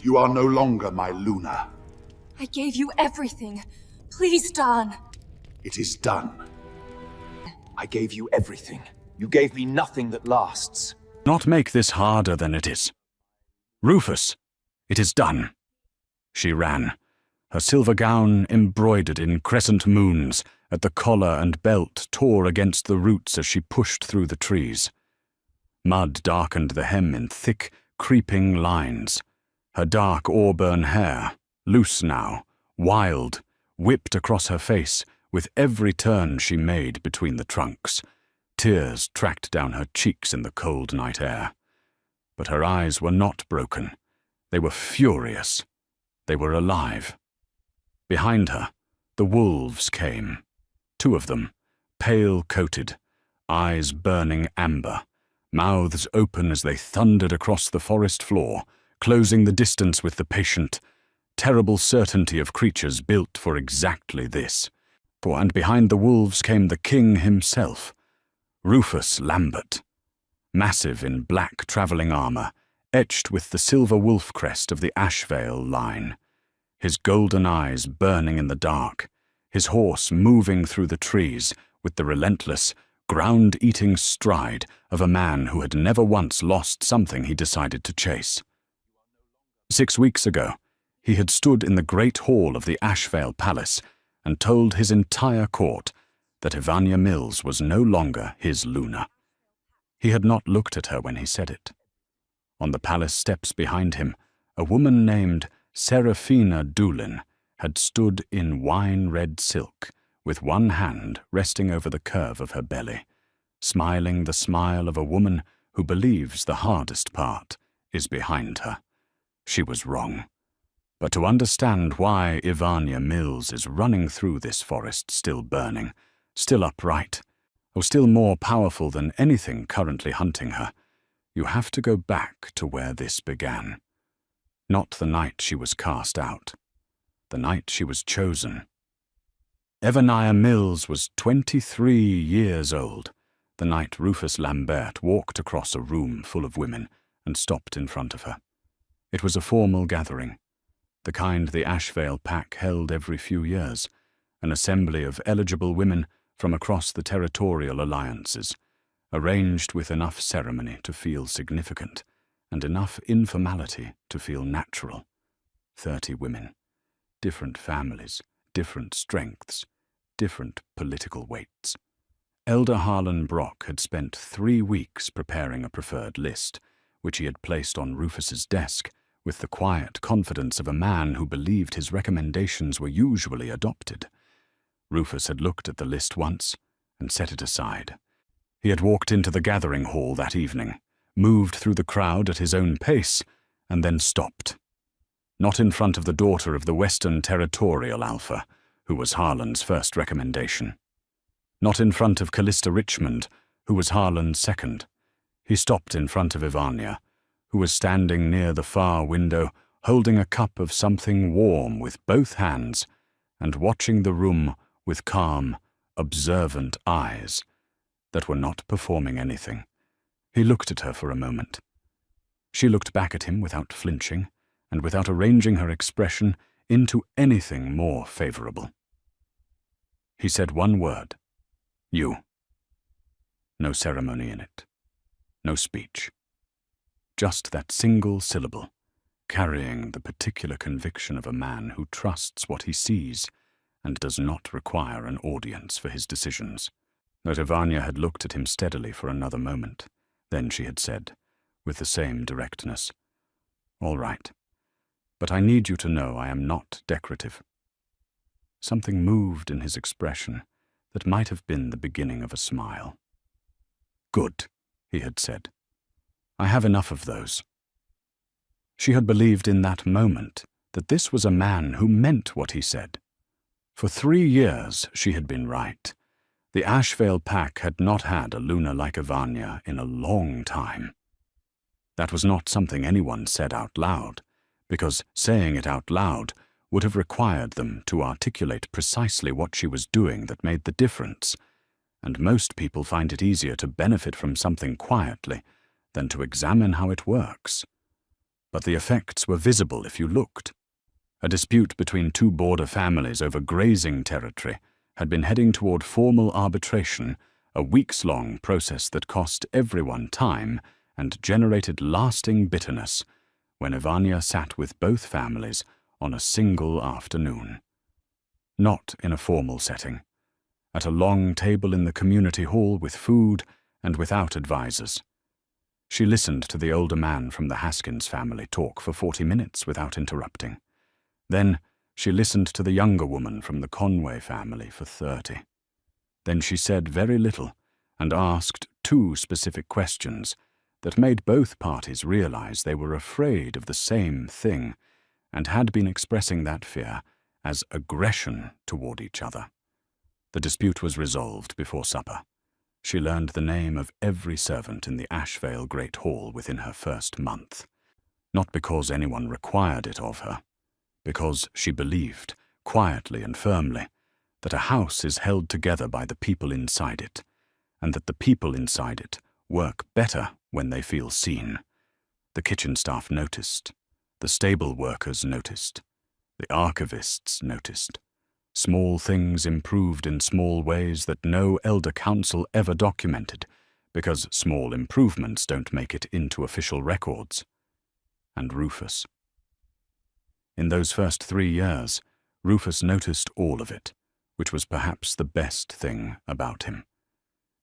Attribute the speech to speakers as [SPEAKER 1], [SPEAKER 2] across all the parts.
[SPEAKER 1] You are no longer my Luna.
[SPEAKER 2] I gave you everything. Please, Don.
[SPEAKER 1] It is done.
[SPEAKER 3] I gave you everything. You gave me nothing that lasts.
[SPEAKER 4] Not make this harder than it is. Rufus, it is done. She ran, her silver gown embroidered in crescent moons at the collar and belt tore against the roots as she pushed through the trees. Mud darkened the hem in thick, creeping lines. Her dark auburn hair, loose now, wild, whipped across her face with every turn she made between the trunks. Tears tracked down her cheeks in the cold night air. But her eyes were not broken. They were furious. They were alive. Behind her, the wolves came. 2 of them, pale-coated, eyes burning amber, mouths open as they thundered across the forest floor, closing the distance with the patient, terrible certainty of creatures built for exactly this. And behind the wolves came the king himself, Rufus Lambert, massive in black travelling armour, etched with the silver wolf crest of the Ashvale line, his golden eyes burning in the dark, his horse moving through the trees with the relentless, ground-eating stride of a man who had never once lost something he decided to chase. 6 weeks ago, he had stood in the great hall of the Ashvale Palace and told his entire court that Ivania Mills was no longer his Luna. He had not looked at her when he said it. On the palace steps behind him, a woman named Seraphina Doolin had stood in wine-red silk, with one hand resting over the curve of her belly, smiling the smile of a woman who believes the hardest part is behind her. She was wrong. But to understand why Ivania Mills is running through this forest still burning, still upright, or still more powerful than anything currently hunting her, you have to go back to where this began. Not the night she was cast out, the night she was chosen. Ivania Mills was 23 years old, the night Rufus Lambert walked across a room full of women and stopped in front of her. It was a formal gathering, the kind the Ashvale Pack held every few years, an assembly of eligible women from across the territorial alliances, arranged with enough ceremony to feel significant and enough informality to feel natural. 30 women, different families, different strengths, different political weights. Elder Harlan Brock had spent 3 weeks preparing a preferred list, which he had placed on Rufus's desk with the quiet confidence of a man who believed his recommendations were usually adopted. Rufus had looked at the list once and set it aside. He had walked into the gathering hall that evening, moved through the crowd at his own pace, and then stopped. Not in front of the daughter of the Western Territorial Alpha, who was Harlan's first recommendation. Not in front of Callista Richmond, who was Harlan's second. He stopped in front of Ivania, who was standing near the far window, holding a cup of something warm with both hands, and watching the room with calm, observant eyes that were not performing anything. He looked at her for a moment. She looked back at him without flinching, and without arranging her expression into anything more favorable. He said one word, "You." No ceremony in it, no speech. Just that single syllable, carrying the particular conviction of a man who trusts what he sees and does not require an audience for his decisions. But Ivania had looked at him steadily for another moment. Then she had said, with the same directness, "All right, but I need you to know I am not decorative." Something moved in his expression that might have been the beginning of a smile. "Good," he had said. "I have enough of those." She had believed in that moment that this was a man who meant what he said. For 3 years she had been right. The Ashvale Pack had not had a Luna like Ivania in a long time. That was not something anyone said out loud, because saying it out loud would have required them to articulate precisely what she was doing that made the difference, and most people find it easier to benefit from something quietly than to examine how it works. but the effects were visible if you looked. A dispute between two border families over grazing territory had been heading toward formal arbitration, a weeks-long process that cost everyone time and generated lasting bitterness, when Ivania sat with both families on a single afternoon. Not in a formal setting, at a long table in the community hall with food and without advisors. She listened to the older man from the Haskins family talk for 40 minutes without interrupting. Then she listened to the younger woman from the Conway family for 30. Then she said very little and asked 2 specific questions that made both parties realize they were afraid of the same thing and had been expressing that fear as aggression toward each other. The dispute was resolved before supper. She learned the name of every servant in the Ashvale Great Hall within her first month, not because anyone required it of her, because she believed, quietly and firmly, that a house is held together by the people inside it, and that the people inside it work better when they feel seen. The kitchen staff noticed. The stable workers noticed. The archivists noticed. Small things improved in small ways that no elder council ever documented, because small improvements don't make it into official records. And Rufus. In those first 3 years, Rufus noticed all of it, which was perhaps the best thing about him.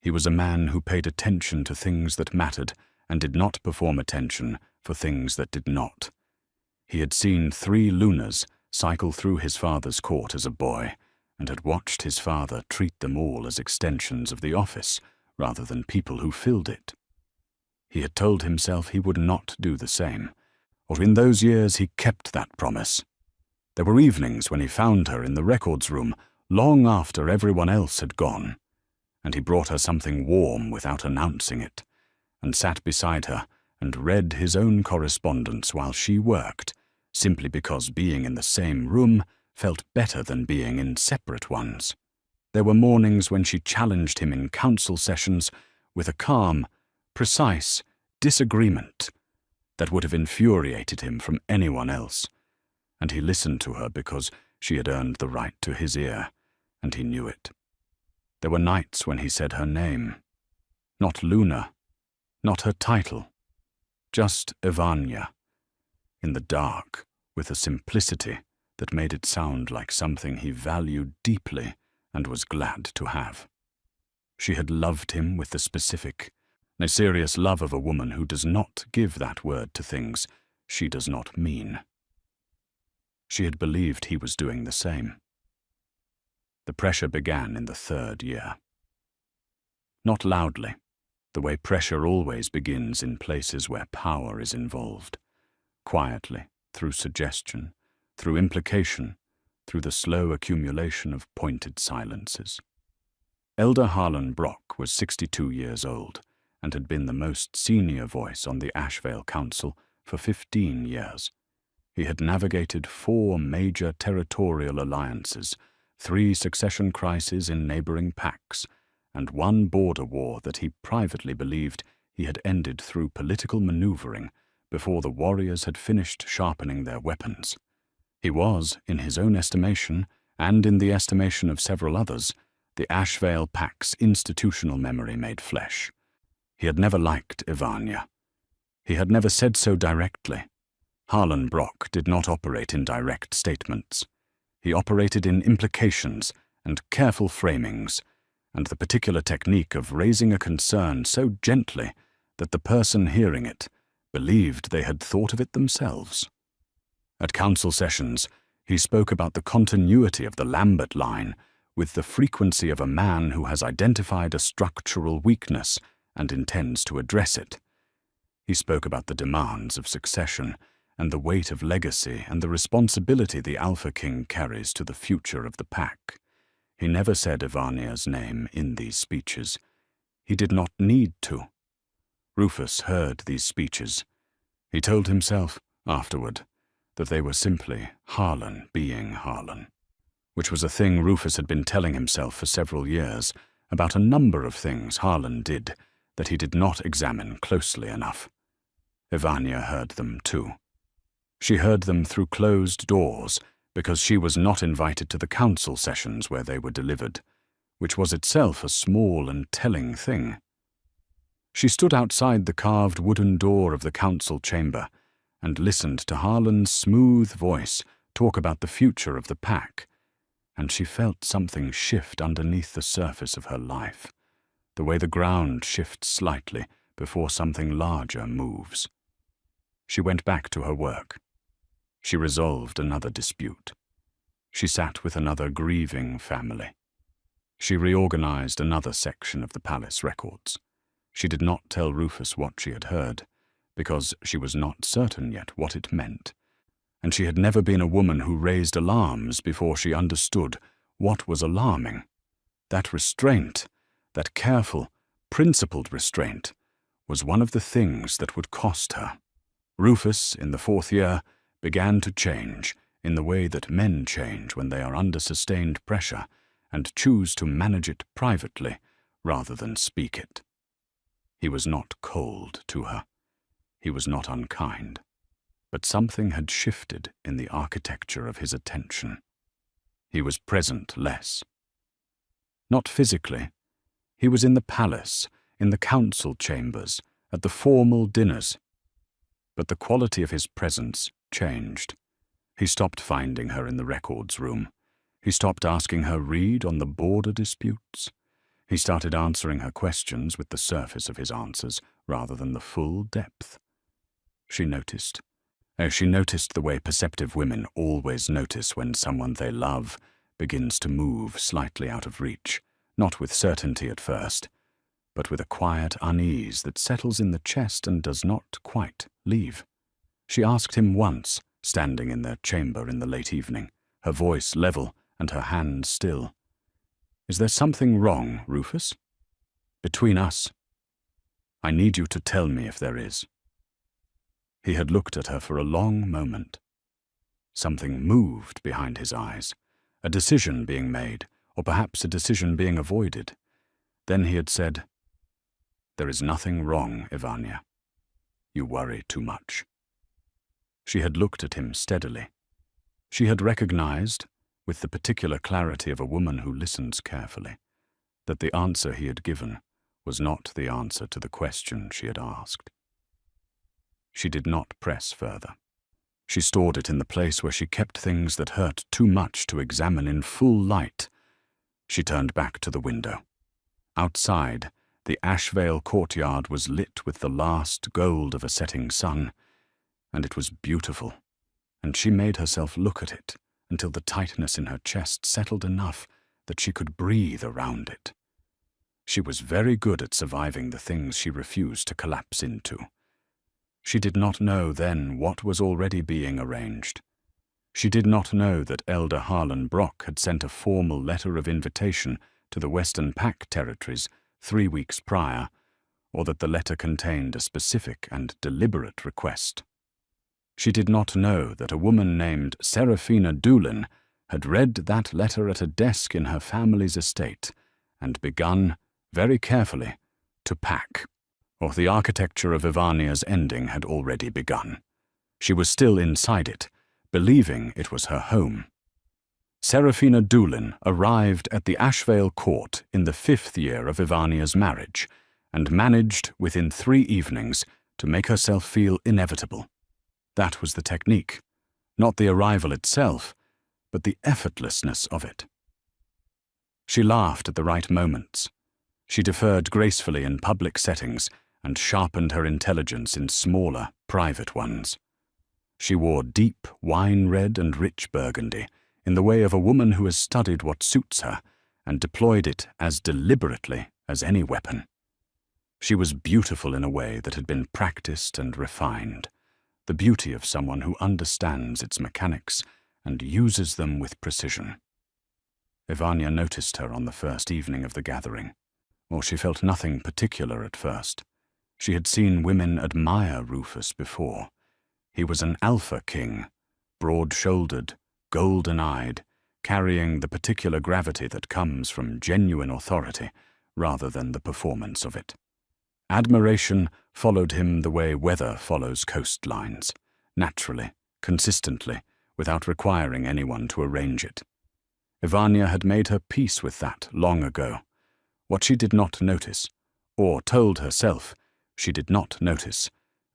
[SPEAKER 4] He was a man who paid attention to things that mattered and did not perform attention for things that did not. He had seen 3 Lunas cycle through his father's court as a boy, and had watched his father treat them all as extensions of the office, rather than people who filled it. He had told himself he would not do the same, or in those years he kept that promise. There were evenings when he found her in the records room, long after everyone else had gone, and he brought her something warm without announcing it, and sat beside her and read his own correspondence while she worked, simply because being in the same room felt better than being in separate ones. There were mornings when she challenged him in council sessions with a calm, precise disagreement that would have infuriated him from anyone else, and he listened to her because she had earned the right to his ear, and he knew it. There were nights when he said her name, not Luna, not her title, just Ivania, in the dark, with a simplicity that made it sound like something he valued deeply and was glad to have. She had loved him with the specific, a serious love of a woman who does not give that word to things she does not mean. She had believed he was doing the same. The pressure began in the 3rd year. Not loudly, the way pressure always begins in places where power is involved. Quietly, through suggestion, through implication, through the slow accumulation of pointed silences. Elder Harlan Brock was 62 years old and had been the most senior voice on the Ashvale Council for 15 years. He had navigated 4 major territorial alliances, 3 succession crises in neighboring pacts, and 1 border war that he privately believed he had ended through political maneuvering before the warriors had finished sharpening their weapons. He was, in his own estimation, and in the estimation of several others, the Ashvale Pact's institutional memory made flesh. He had never liked Ivania. He had never said so directly. Harlan Brock did not operate in direct statements. He operated in implications and careful framings, and the particular technique of raising a concern so gently that the person hearing it believed they had thought of it themselves. At council sessions, he spoke about the continuity of the Lambert line with the frequency of a man who has identified a structural weakness and intends to address it. He spoke about the demands of succession and the weight of legacy and the responsibility the Alpha King carries to the future of the pack. He never said Ivania's name in these speeches. He did not need to. Rufus heard these speeches. He told himself, afterward, that they were simply Harlan being Harlan, which was a thing Rufus had been telling himself for several years about a number of things Harlan did that he did not examine closely enough. Ivania heard them too. She heard them through closed doors because she was not invited to the council sessions where they were delivered, which was itself a small and telling thing. She stood outside the carved wooden door of the council chamber and listened to Harlan's smooth voice talk about the future of the pack, and she felt something shift underneath the surface of her life, the way the ground shifts slightly before something larger moves. She went back to her work. She resolved another dispute. She sat with another grieving family. She reorganized another section of the palace records. She did not tell Rufus what she had heard, because she was not certain yet what it meant, and she had never been a woman who raised alarms before she understood what was alarming. That restraint, that careful, principled restraint, was one of the things that would cost her. Rufus, in the 4th year, began to change in the way that men change when they are under sustained pressure and choose to manage it privately rather than speak it. He was not cold to her. He was not unkind. But something had shifted in the architecture of his attention. He was present less. Not physically. He was in the palace, in the council chambers, at the formal dinners. But the quality of his presence changed. He stopped finding her in the records room. He stopped asking her read on the border disputes. He started answering her questions with the surface of his answers rather than the full depth. She noticed. She noticed the way perceptive women always notice when someone they love begins to move slightly out of reach, not with certainty at first, but with a quiet unease that settles in the chest and does not quite leave. She asked him once, standing in their chamber in the late evening, her voice level and her hand still, "Is there something wrong, Rufus? Between us? I need you to tell me if there is." He had looked at her for a long moment. Something moved behind his eyes, a decision being made, or perhaps a decision being avoided. Then he had said, "There is nothing wrong, Ivania. You worry too much." She had looked at him steadily. She had recognized, with the particular clarity of a woman who listens carefully, that the answer he had given was not the answer to the question she had asked. She did not press further. She stored it in the place where she kept things that hurt too much to examine in full light. She turned back to the window. Outside, the Ashvale courtyard was lit with the last gold of a setting sun, and it was beautiful, and she made herself look at it until the tightness in her chest settled enough that she could breathe around it. She was very good at surviving the things she refused to collapse into. She did not know then what was already being arranged. She did not know that Elder Harlan Brock had sent a formal letter of invitation to the Western Pack territories 3 weeks prior, or that the letter contained a specific and deliberate request. She did not know that a woman named Seraphina Doolin had read that letter at a desk in her family's estate and begun, very carefully, to pack. Or the architecture of Ivania's ending had already begun. She was still inside it, believing it was her home. Seraphina Doolin arrived at the Ashvale court in the 5th year of Ivania's marriage, and managed, within 3 evenings, to make herself feel inevitable. That was the technique, not the arrival itself, but the effortlessness of it. She laughed at the right moments. She deferred gracefully in public settings and sharpened her intelligence in smaller, private ones. She wore deep wine-red and rich burgundy in the way of a woman who has studied what suits her and deployed it as deliberately as any weapon. She was beautiful in a way that had been practiced and refined, the beauty of someone who understands its mechanics and uses them with precision. Ivania noticed her on the first evening of the gathering, or she felt nothing particular at first. She had seen women admire Rufus before. He was an alpha king, broad-shouldered, golden-eyed, carrying the particular gravity that comes from genuine authority rather than the performance of it. Admiration followed him the way weather follows coastlines, naturally, consistently, without requiring anyone to arrange it. Ivania had made her peace with that long ago. What she did not notice, or told herself she did not notice,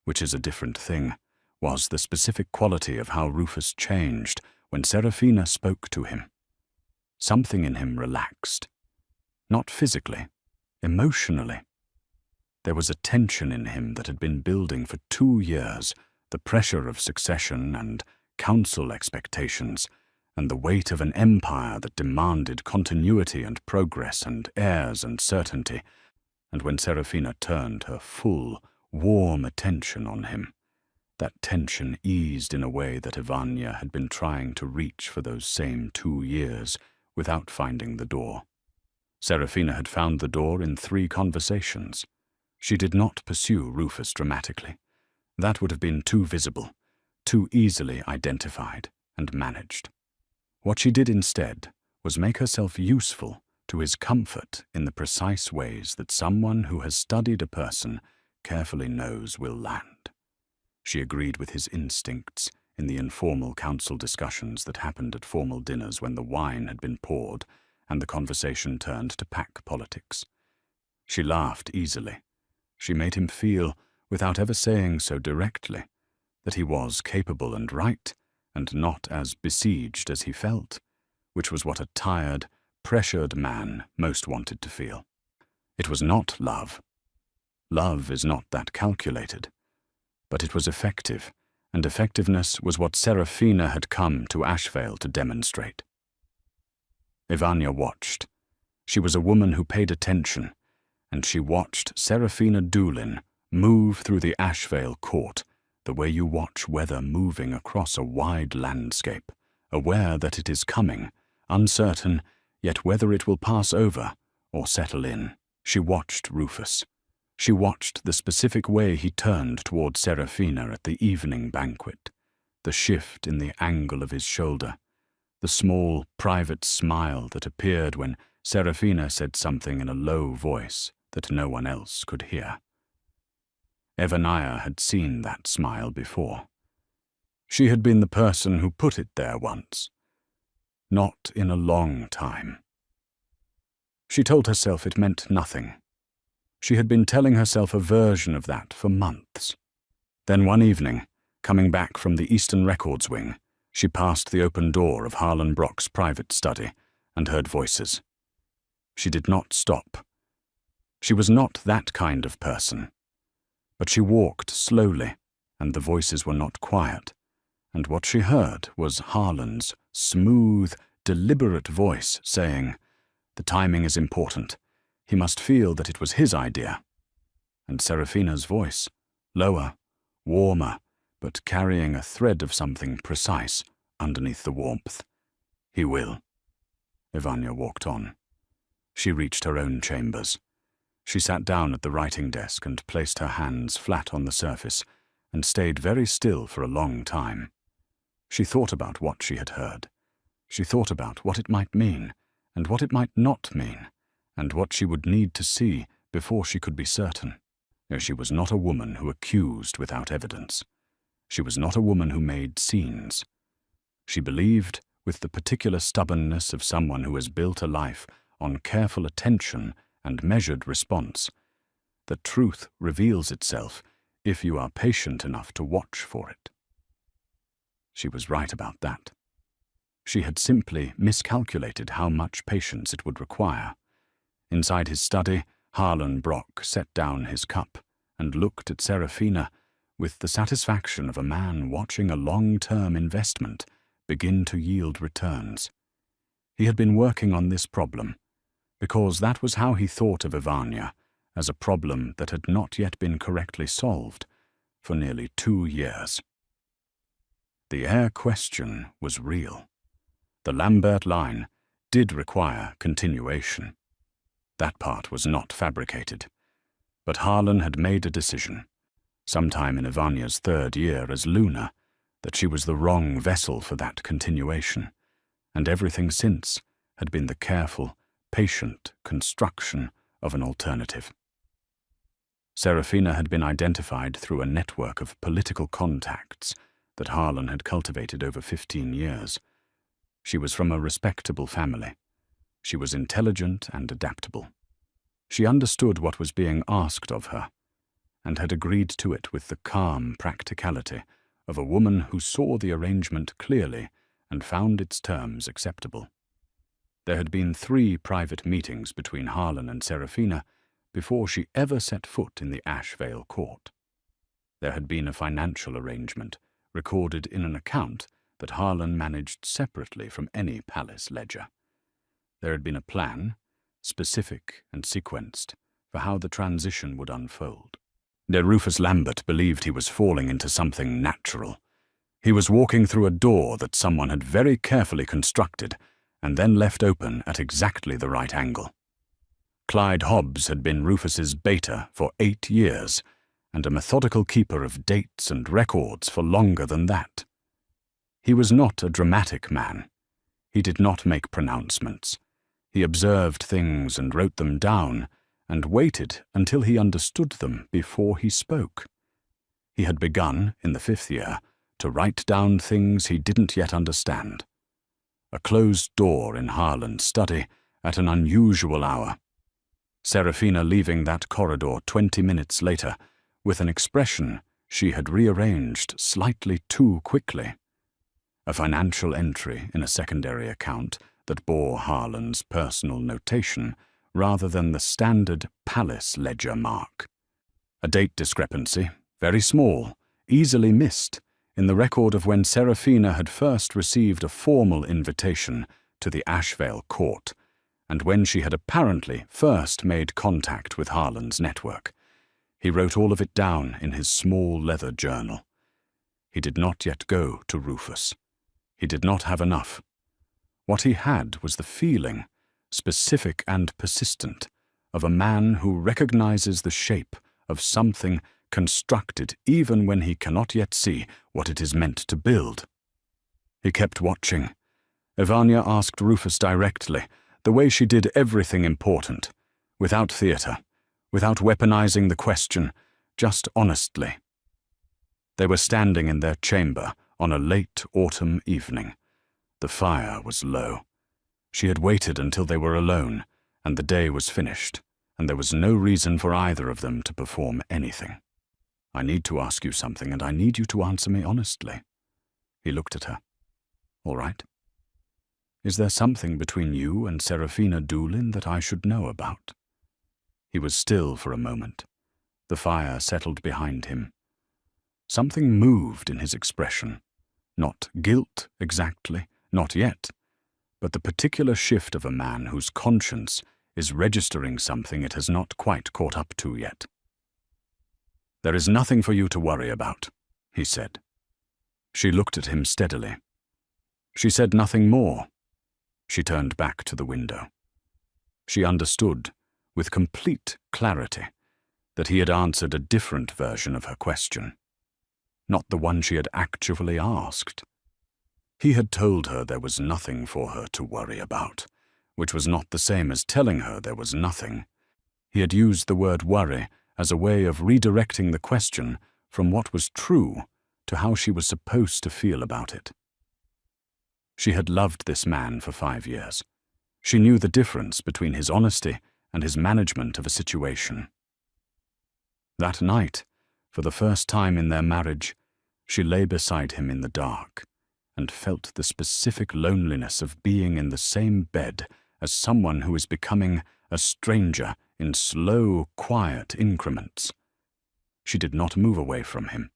[SPEAKER 4] which is a different thing, was the specific quality of how Rufus changed when Serafina spoke to him. Something in him relaxed. Not physically, emotionally. There was a tension in him that had been building for 2 years, the pressure of succession and council expectations, and the weight of an empire that demanded continuity and progress and heirs and certainty. And when Serafina turned her full, warm attention on him, that tension eased in a way that Ivania had been trying to reach for those same 2 years without finding the door. Serafina had found the door in 3 conversations. She did not pursue Rufus dramatically. That would have been too visible, too easily identified and managed. What she did instead was make herself useful to his comfort in the precise ways that someone who has studied a person carefully knows will land. She agreed with his instincts in the informal council discussions that happened at formal dinners when the wine had been poured and the conversation turned to pack politics. She laughed easily. She made him feel, without ever saying so directly, that he was capable and right, and not as besieged as he felt, which was what a tired, pressured man most wanted to feel. It was not love. Love is not that calculated. But it was effective, and effectiveness was what Serafina had come to Ashvale to demonstrate. Ivania watched. She was a woman who paid attention, and she watched Serafina Doolin move through the Ashvale court the way you watch weather moving across a wide landscape, aware that it is coming, uncertain, yet whether it will pass over or settle in. She watched Rufus. She watched the specific way he turned toward Serafina at the evening banquet, the shift in the angle of his shoulder, the small, private smile that appeared when Serafina said something in a low voice that no one else could hear. Ivania had seen that smile before. She had been the person who put it there once. Not in a long time. She told herself it meant nothing. She had been telling herself a version of that for months. Then one evening, coming back from the Eastern Records wing, she passed the open door of Harlan Brock's private study and heard voices. She did not stop. She was not that kind of person. But she walked slowly, and the voices were not quiet, and what she heard was Harlan's smooth, deliberate voice saying, "The timing is important. He must feel that it was his idea." And Serafina's voice, lower, warmer, but carrying a thread of something precise underneath the warmth. "He will." Ivania walked on. She reached her own chambers. She sat down at the writing desk and placed her hands flat on the surface and stayed very still for a long time. She thought about what she had heard. She thought about what it might mean and what it might not mean, and what she would need to see before she could be certain. She was not a woman who accused without evidence. She was not a woman who made scenes. She believed, with the particular stubbornness of someone who has built a life on careful attention and measured response, that truth reveals itself if you are patient enough to watch for it. She was right about that. She had simply miscalculated how much patience it would require. Inside his study, Harlan Brock set down his cup and looked at Serafina with the satisfaction of a man watching a long-term investment begin to yield returns. He had been working on this problem because that was how he thought of Ivania, as a problem that had not yet been correctly solved for nearly 2 years. The heir question was real. The Lambert line did require continuation. That part was not fabricated. But Harlan had made a decision, sometime in Ivania's 3rd year as Luna, that she was the wrong vessel for that continuation, and everything since had been the careful, patient construction of an alternative. Serafina had been identified through a network of political contacts that Harlan had cultivated over 15 years. She was from a respectable family. She was intelligent and adaptable. She understood what was being asked of her, and had agreed to it with the calm practicality of a woman who saw the arrangement clearly and found its terms acceptable. There had been 3 private meetings between Harlan and Serafina before she ever set foot in the Ashvale court. There had been a financial arrangement recorded in an account that Harlan managed separately from any palace ledger. There had been a plan, specific and sequenced, for how the transition would unfold. Rufus Lambert believed he was falling into something natural. He was walking through a door that someone had very carefully constructed and then left open at exactly the right angle. Clyde Hobbs had been Rufus's beta for 8 years, and a methodical keeper of dates and records for longer than that. He was not a dramatic man. He did not make pronouncements. He observed things and wrote them down, and waited until he understood them before he spoke. He had begun, in the 5th year, to write down things he didn't yet understand. A closed door in Harlan's study at an unusual hour. Serafina leaving that corridor 20 minutes later with an expression she had rearranged slightly too quickly. A financial entry in a secondary account that bore Harlan's personal notation rather than the standard palace ledger mark. A date discrepancy, very small, easily missed, in the record of when Serafina had first received a formal invitation to the Ashvale court, and when she had apparently first made contact with Harlan's network. He wrote all of it down in his small leather journal. He did not yet go to Rufus. He did not have enough. What he had was the feeling, specific and persistent, of a man who recognizes the shape of something constructed even when he cannot yet see what it is meant to build. He kept watching. Evania asked Rufus directly, the way she did everything important, without theatre, without weaponizing the question, just honestly. They were standing in their chamber on a late autumn evening. The fire was low. She had waited until they were alone, and the day was finished, and there was no reason for either of them to perform anything. I need to ask you something, and I need you to answer me honestly. He looked at her. All right. Is there something between you and Serafina Doolin that I should know about? He was still for a moment. The fire settled behind him. Something moved in his expression. Not guilt, exactly, not yet, but the particular shift of a man whose conscience is registering something it has not quite caught up to yet. There is nothing for you to worry about, he said. She looked at him steadily. She said nothing more. She turned back to the window. She understood, with complete clarity, that he had answered a different version of her question, not the one she had actually asked. He had told her there was nothing for her to worry about, which was not the same as telling her there was nothing. He had used the word worry as a way of redirecting the question from what was true to how she was supposed to feel about it. She had loved this man for 5 years. She knew the difference between his honesty and his management of a situation. That night, for the first time in their marriage, she lay beside him in the dark and felt the specific loneliness of being in the same bed as someone who is becoming a stranger in slow, quiet increments. She did not move away from him.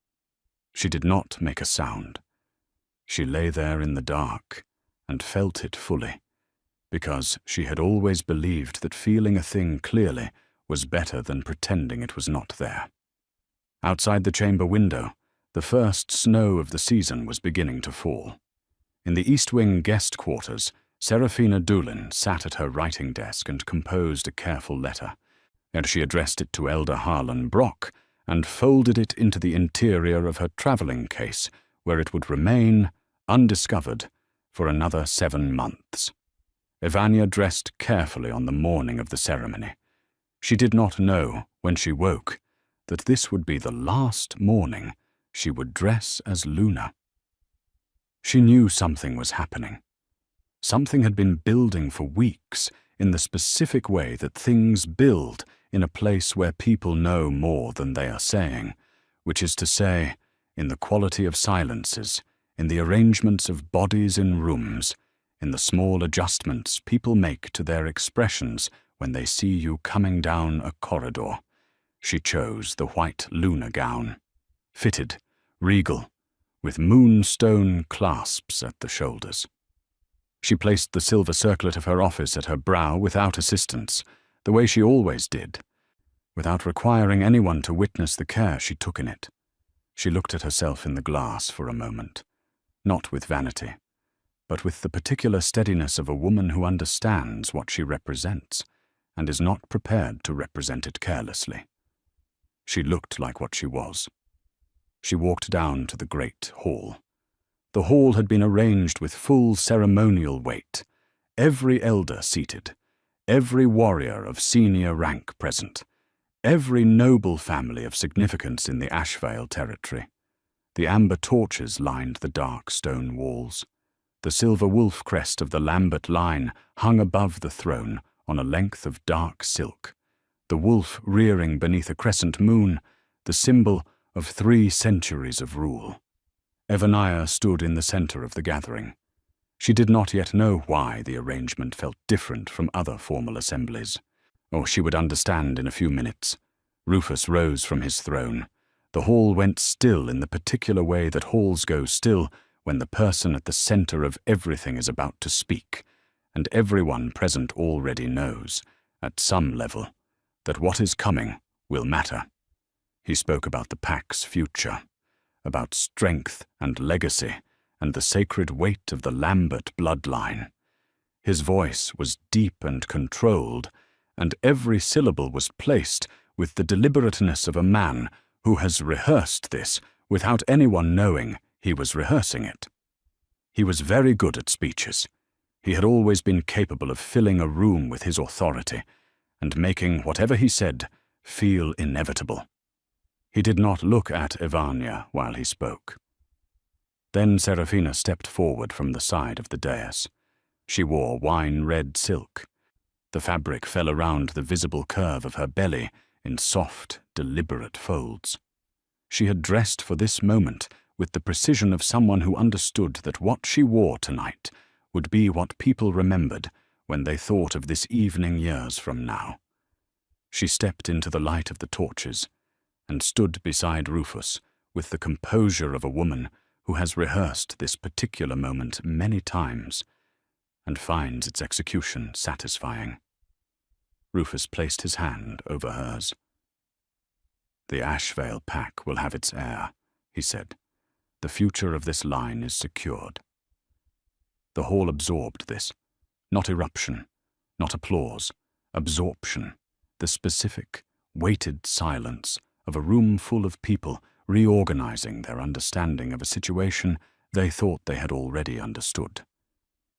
[SPEAKER 4] She did not make a sound. She lay there in the dark and felt it fully, because she had always believed that feeling a thing clearly was better than pretending it was not there. Outside the chamber window, the first snow of the season was beginning to fall. In the East Wing guest quarters, Serafina Doolin sat at her writing desk and composed a careful letter, and she addressed it to Elder Harlan Brock and folded it into the interior of her traveling case, where it would remain, undiscovered, for another 7 months. Evania dressed carefully on the morning of the ceremony. She did not know, when she woke, that this would be the last morning she would dress as Luna. She knew something was happening. Something had been building for weeks in the specific way that things build in a place where people know more than they are saying, which is to say, in the quality of silences, in the arrangements of bodies in rooms, in the small adjustments people make to their expressions when they see you coming down a corridor. She chose the white lunar gown, fitted, regal, with moonstone clasps at the shoulders. She placed the silver circlet of her office at her brow without assistance, the way she always did, without requiring anyone to witness the care she took in it. She looked at herself in the glass for a moment, not with vanity, but with the particular steadiness of a woman who understands what she represents and is not prepared to represent it carelessly. She looked like what she was. She walked down to the great hall. The hall had been arranged with full ceremonial weight, every elder seated, every warrior of senior rank present, every noble family of significance in the Ashvale territory. The amber torches lined the dark stone walls. The silver wolf crest of the Lambert line hung above the throne on a length of dark silk, the wolf rearing beneath a crescent moon, the symbol of 3 centuries of rule. Evaniah stood in the center of the gathering. She did not yet know why the arrangement felt different from other formal assemblies, or she would understand in a few minutes. Rufus rose from his throne. The hall went still in the particular way that halls go still when the person at the center of everything is about to speak, and everyone present already knows, at some level, that what is coming will matter. He spoke about the pack's future, about strength and legacy, and the sacred weight of the Lambert bloodline. His voice was deep and controlled, and every syllable was placed with the deliberateness of a man who has rehearsed this without anyone knowing he was rehearsing it. He was very good at speeches. He had always been capable of filling a room with his authority and making whatever he said feel inevitable. He did not look at Evania while he spoke. Then Seraphina stepped forward from the side of the dais. She wore wine-red silk. The fabric fell around the visible curve of her belly in soft, deliberate folds. She had dressed for this moment with the precision of someone who understood that what she wore tonight would be what people remembered when they thought of this evening years from now. She stepped into the light of the torches and stood beside Rufus with the composure of a woman who has rehearsed this particular moment many times and finds its execution satisfying. Rufus placed his hand over hers. "The Ashvale pack will have its heir," he said. "The future of this line is secured." The hall absorbed this. Not eruption, not applause, absorption, the specific, weighted silence of a room full of people reorganizing their understanding of a situation they thought they had already understood.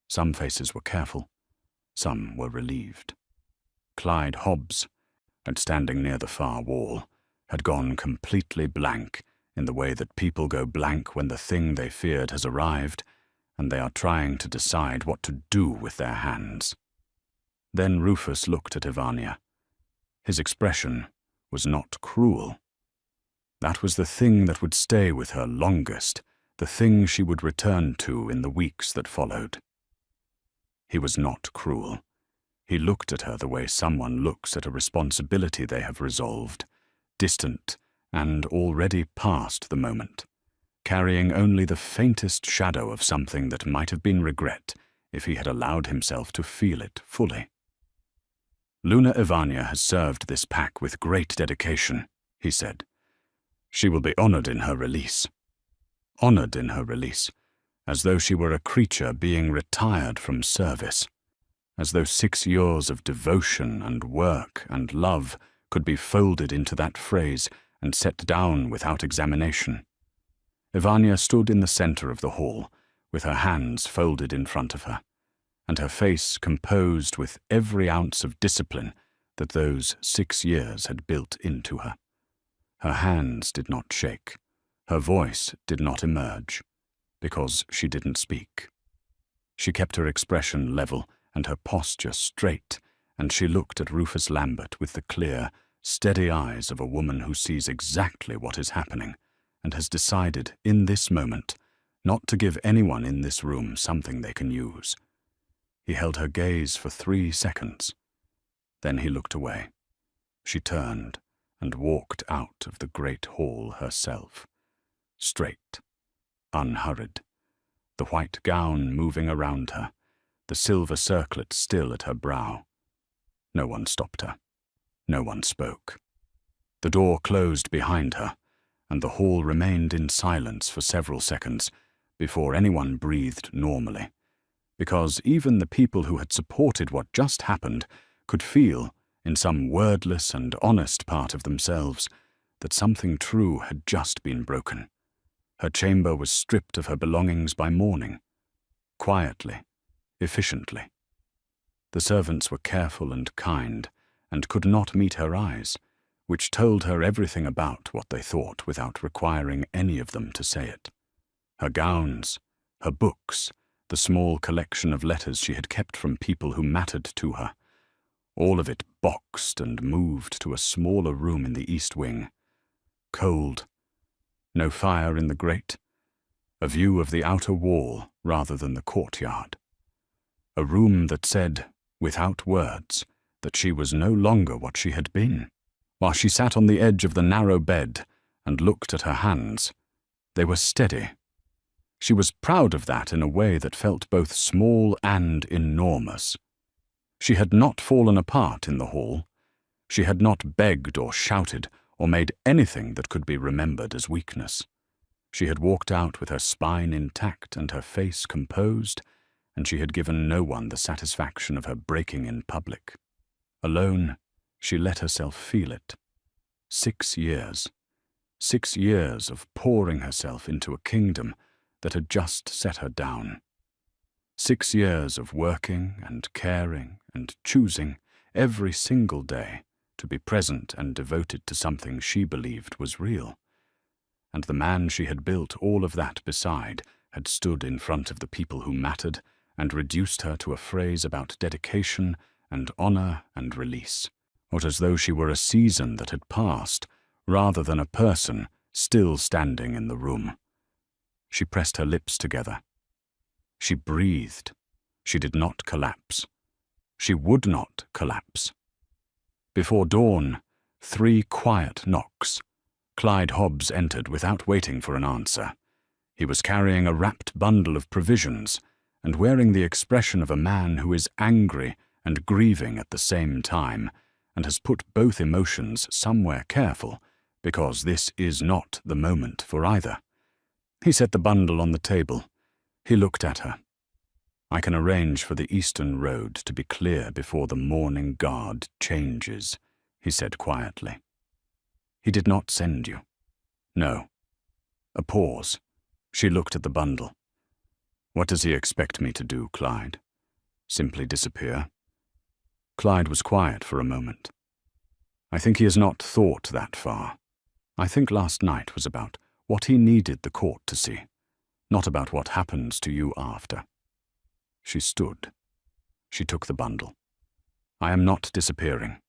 [SPEAKER 4] Some faces were careful, some were relieved. Clyde Hobbs, and standing near the far wall, had gone completely blank in the way that people go blank when the thing they feared has arrived and they are trying to decide what to do with their hands. Then Rufus looked at Evania. His expression was not cruel. That was the thing that would stay with her longest, the thing she would return to in the weeks that followed. He was not cruel. He looked at her the way someone looks at a responsibility they have resolved, distant and already past the moment, carrying only the faintest shadow of something that might have been regret if he had allowed himself to feel it fully. "Luna Evania has served this pack with great dedication," he said. "She will be honored in her release. Honored in her release, as though she were a creature being retired from service, as though 6 years of devotion and work and love could be folded into that phrase and set down without examination." Evania stood in the center of the hall, with her hands folded in front of her, and her face composed with every ounce of discipline that those 6 years had built into her. Her hands did not shake, her voice did not emerge, because she didn't speak. She kept her expression level and her posture straight, and she looked at Rufus Lambert with the clear, steady eyes of a woman who sees exactly what is happening and has decided, in this moment, not to give anyone in this room something they can use. He held her gaze for 3 seconds. Then he looked away. She turned and walked out of the great hall herself. Straight, unhurried, the white gown moving around her, the silver circlet still at her brow. No one stopped her. No one spoke. The door closed behind her, and the hall remained in silence for several seconds before anyone breathed normally, because even the people who had supported what just happened could feel, in some wordless and honest part of themselves, that something true had just been broken. Her chamber was stripped of her belongings by morning, quietly, efficiently. The servants were careful and kind, and could not meet her eyes, which told her everything about what they thought without requiring any of them to say it. Her gowns, her books, the small collection of letters she had kept from people who mattered to her, all of it boxed and moved to a smaller room in the east wing. Cold, no fire in the grate, a view of the outer wall rather than the courtyard. A room that said, without words, that she was no longer what she had been. While she sat on the edge of the narrow bed and looked at her hands, they were steady. She was proud of that in a way that felt both small and enormous. She had not fallen apart in the hall. She had not begged or shouted or made anything that could be remembered as weakness. She had walked out with her spine intact and her face composed, and she had given no one the satisfaction of her breaking in public. Alone, she let herself feel it. 6 years. 6 years of pouring herself into a kingdom that had just set her down. 6 years of working and caring and choosing every single day to be present and devoted to something she believed was real. And the man she had built all of that beside had stood in front of the people who mattered and reduced her to a phrase about dedication and honor and release, or as though she were a season that had passed, rather than a person still standing in the room. She pressed her lips together. She breathed. She did not collapse. She would not collapse. Before dawn, 3 quiet knocks. Clyde Hobbs entered without waiting for an answer. He was carrying a wrapped bundle of provisions and wearing the expression of a man who is angry and grieving at the same time, and has put both emotions somewhere careful, because this is not the moment for either. He set the bundle on the table. He looked at her. "I can arrange for the eastern road to be clear before the morning guard changes," he said quietly. "He did not send you." "No." A pause. She looked at the bundle. "What does he expect me to do, Clyde? Simply disappear?" Clyde was quiet for a moment. "I think he has not thought that far. I think last night was about what he needed the court to see, not about what happens to you after." She stood. She took the bundle. "I am not disappearing.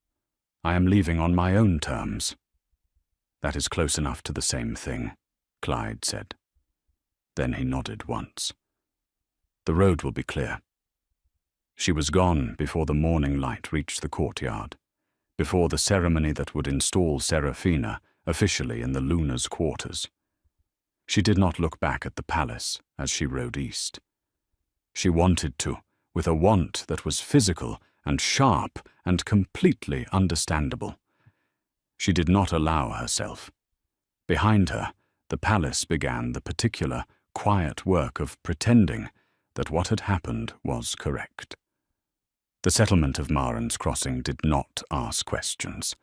[SPEAKER 4] I am leaving on my own terms." "That is close enough to the same thing," Clyde said. Then he nodded once. "The road will be clear." She was gone before the morning light reached the courtyard, before the ceremony that would install Seraphina officially in the Luna's quarters. She did not look back at the palace as she rode east. She wanted to, with a want that was physical and sharp and completely understandable. She did not allow herself. Behind her, the palace began the particular, quiet work of pretending that what had happened was correct. The settlement of Maren's Crossing did not ask questions.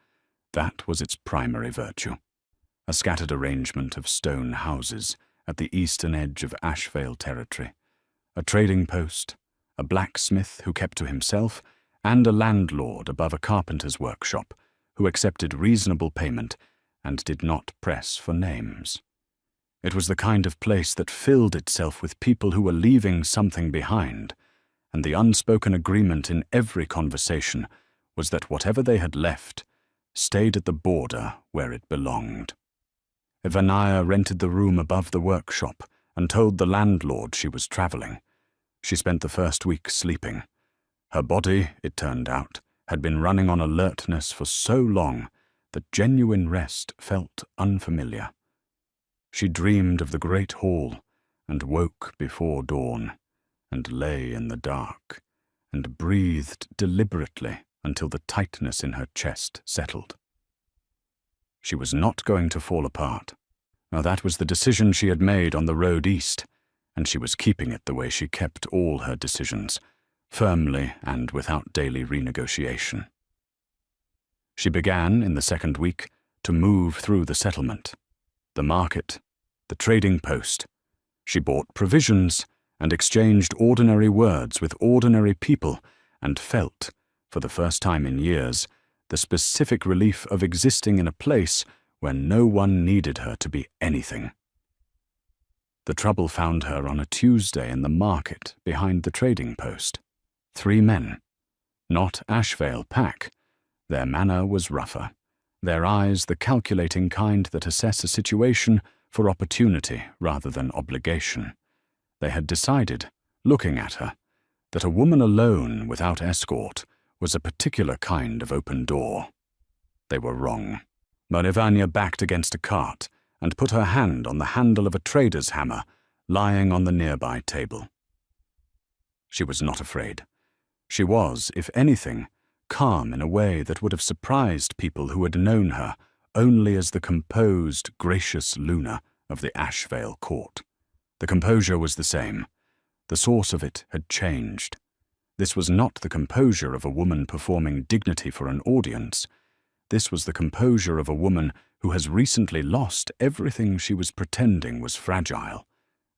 [SPEAKER 4] That was its primary virtue. A scattered arrangement of stone houses at the eastern edge of Ashvale territory, a trading post, a blacksmith who kept to himself, and a landlord above a carpenter's workshop who accepted reasonable payment and did not press for names. It was the kind of place that filled itself with people who were leaving something behind, and the unspoken agreement in every conversation was that whatever they had left stayed at the border where it belonged. Ivanaya rented the room above the workshop and told the landlord she was traveling. She spent the first week sleeping. Her body, it turned out, had been running on alertness for so long that genuine rest felt unfamiliar. She dreamed of the great hall and woke before dawn and lay in the dark and breathed deliberately until the tightness in her chest settled. She was not going to fall apart. Now that was the decision she had made on the road east, and she was keeping it the way she kept all her decisions, firmly and without daily renegotiation. She began, in the second week, to move through the settlement, the market, the trading post. She bought provisions and exchanged ordinary words with ordinary people and felt, for the first time in years, the specific relief of existing in a place where no one needed her to be anything. The trouble found her on a Tuesday in the market behind the trading post. 3 men. Not Ashvale pack. Their manner was rougher, their eyes the calculating kind that assess a situation for opportunity rather than obligation. They had decided, looking at her, that a woman alone without escort was a particular kind of open door. They were wrong. Marivanya backed against a cart and put her hand on the handle of a trader's hammer lying on the nearby table. She was not afraid. She was, if anything, calm in a way that would have surprised people who had known her only as the composed, gracious Luna of the Ashvale court. The composure was the same. The source of it had changed. This was not the composure of a woman performing dignity for an audience. This was the composure of a woman who has recently lost everything she was pretending was fragile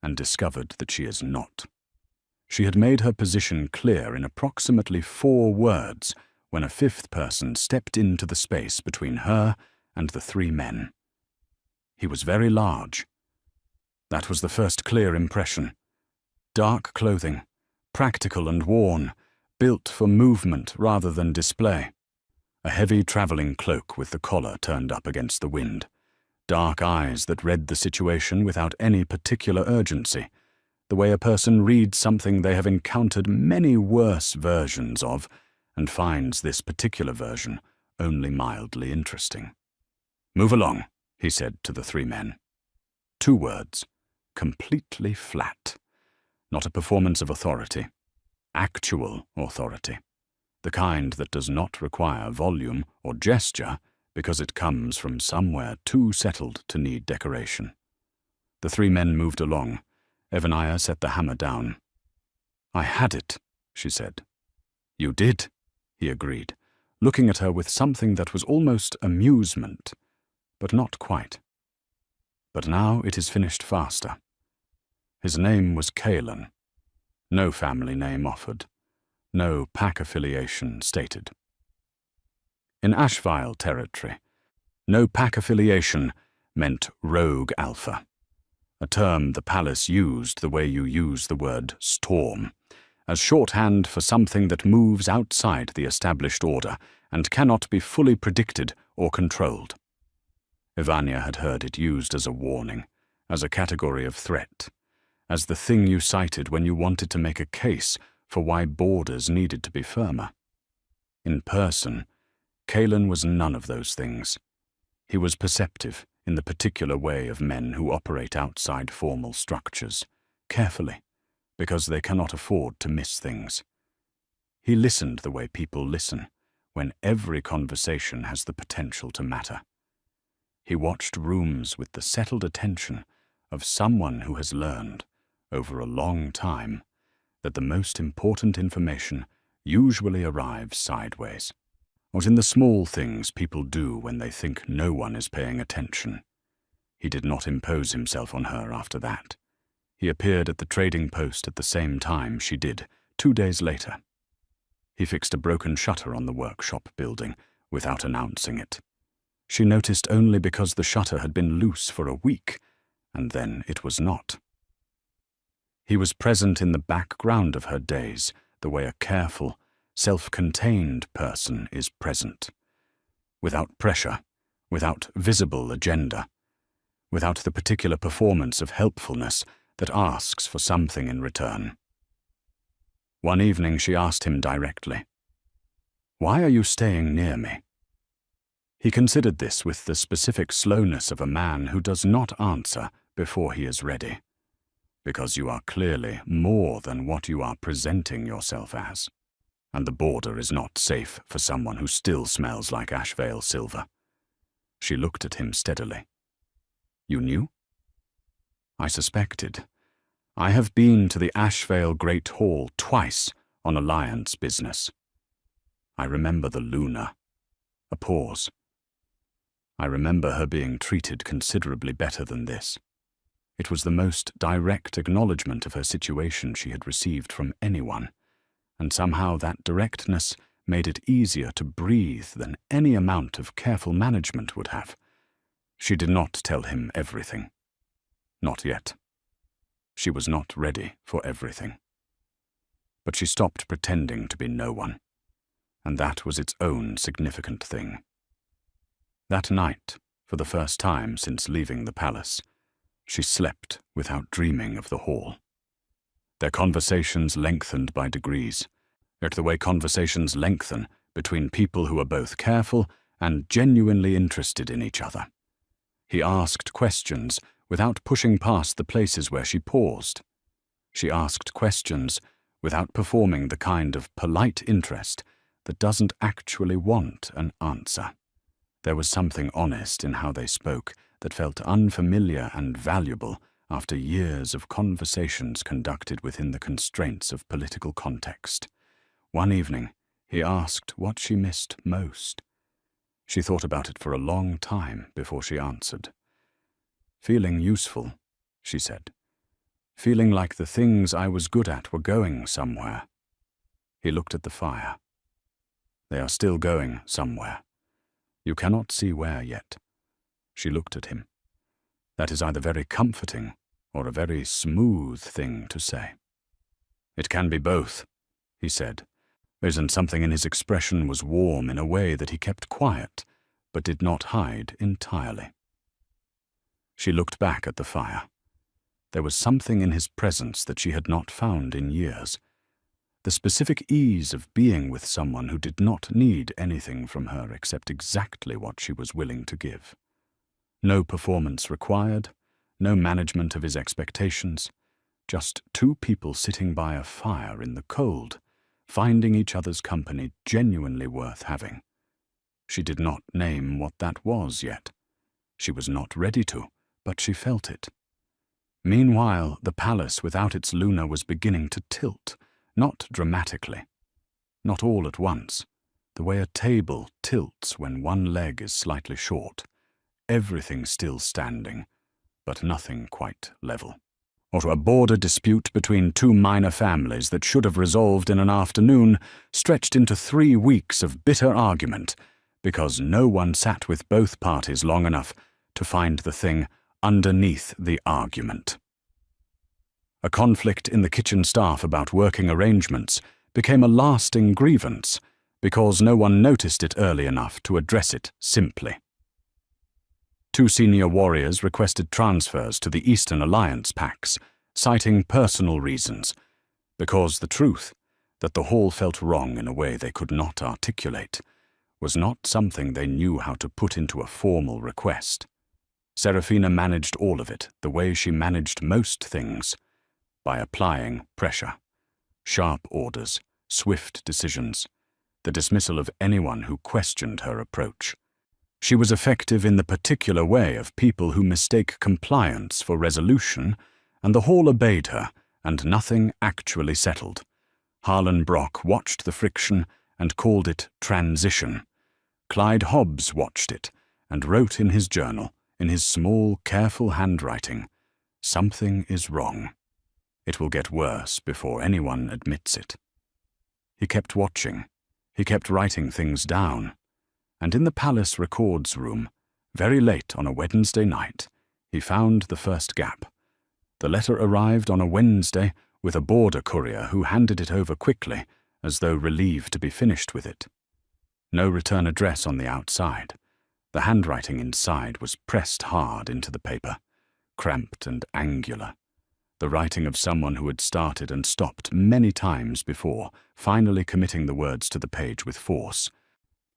[SPEAKER 4] and discovered that she is not. She had made her position clear in approximately 4 words when a 5th person stepped into the space between her and the 3 men. He was very large. That was the first clear impression. Dark clothing, practical and worn, built for movement rather than display. A heavy traveling cloak with the collar turned up against the wind. Dark eyes that read the situation without any particular urgency, the way a person reads something they have encountered many worse versions of and finds this particular version only mildly interesting. "Move along," he said to the 3 men. 2 words, completely flat. Not a performance of authority. Actual authority. The kind that does not require volume or gesture because it comes from somewhere too settled to need decoration. The 3 men moved along. Ivanaya set the hammer down. "I had it," she said. "You did," he agreed, looking at her with something that was almost amusement, but not quite. "But now it is finished faster." His name was Kalen. No family name offered. No pack affiliation stated. In Ashvale territory, no pack affiliation meant rogue alpha, a term the palace used the way you use the word storm, as shorthand for something that moves outside the established order and cannot be fully predicted or controlled. Ivania had heard it used as a warning, as a category of threat, as the thing you cited when you wanted to make a case for why borders needed to be firmer. In person, Kalen was none of those things. He was perceptive in the particular way of men who operate outside formal structures, carefully, because they cannot afford to miss things. He listened the way people listen, when every conversation has the potential to matter. He watched rooms with the settled attention of someone who has learned, over a long time, that the most important information usually arrives sideways, or in the small things people do when they think no one is paying attention. He did not impose himself on her after that. He appeared at the trading post at the same time she did, 2 days later. He fixed a broken shutter on the workshop building without announcing it. She noticed only because the shutter had been loose for a week, and then it was not. He was present in the background of her days, the way a careful, self-contained person is present, without pressure, without visible agenda, without the particular performance of helpfulness that asks for something in return. One evening she asked him directly, "Why are you staying near me?" He considered this with the specific slowness of a man who does not answer before he is ready, because you are clearly more than what you are presenting yourself as, and the border is not safe for someone who still smells like Ashvale silver. She looked at him steadily. "You knew?" "I suspected. I have been to the Ashvale Great Hall twice on alliance business. I remember the Luna." A pause. "I remember her being treated considerably better than this. It was the most direct acknowledgement of her situation she had received from anyone, and somehow that directness made it easier to breathe than any amount of careful management would have. She did not tell him everything. Not yet. She was not ready for everything. But she stopped pretending to be no one, and that was its own significant thing. That night, for the first time since leaving the palace, she slept without dreaming of the hall. Their conversations lengthened by degrees, yet the way conversations lengthen between people who are both careful and genuinely interested in each other. He asked questions without pushing past the places where she paused. She asked questions without performing the kind of polite interest that doesn't actually want an answer. There was something honest in how they spoke that felt unfamiliar and valuable after years of conversations conducted within the constraints of political context. One evening, he asked what she missed most. She thought about it for a long time before she answered. "Feeling useful," she said. "Feeling like the things I was good at were going somewhere." He looked at the fire. "They are still going somewhere. You cannot see where yet." She looked at him. "That is either very comforting or a very smooth thing to say." "It can be both," he said. And something in his expression was warm in a way that he kept quiet, but did not hide entirely. She looked back at the fire. There was something in his presence that she had not found in years. The specific ease of being with someone who did not need anything from her except exactly what she was willing to give. No performance required, no management of his expectations, just two people sitting by a fire in the cold, finding each other's company genuinely worth having. She did not name what that was yet. She was not ready to, but she felt it. Meanwhile, the palace without its Luna was beginning to tilt, not dramatically, not all at once, the way a table tilts when one leg is slightly short, everything still standing, but nothing quite level. Or a border dispute between two minor families that should have resolved in an afternoon stretched into 3 weeks of bitter argument because no one sat with both parties long enough to find the thing underneath the argument. A conflict in the kitchen staff about working arrangements became a lasting grievance because no one noticed it early enough to address it simply. 2 senior warriors requested transfers to the Eastern Alliance packs, citing personal reasons, because the truth, that the Hall felt wrong in a way they could not articulate, was not something they knew how to put into a formal request. Serafina managed all of it the way she managed most things, by applying pressure, sharp orders, swift decisions, the dismissal of anyone who questioned her approach. She was effective in the particular way of people who mistake compliance for resolution, and the Hall obeyed her, and nothing actually settled. Harlan Brock watched the friction and called it transition. Clyde Hobbs watched it and wrote in his journal, in his small, careful handwriting, "Something is wrong. It will get worse before anyone admits it." He kept watching. He kept writing things down. And in the palace records room, very late on a Wednesday night, He found the first gap. The letter arrived on a Wednesday with a border courier who handed it over quickly, as though relieved to be finished with it. No return address on the outside. The handwriting inside was pressed hard into the paper, cramped and angular. The writing of someone who had started and stopped many times before, finally committing the words to the page with force.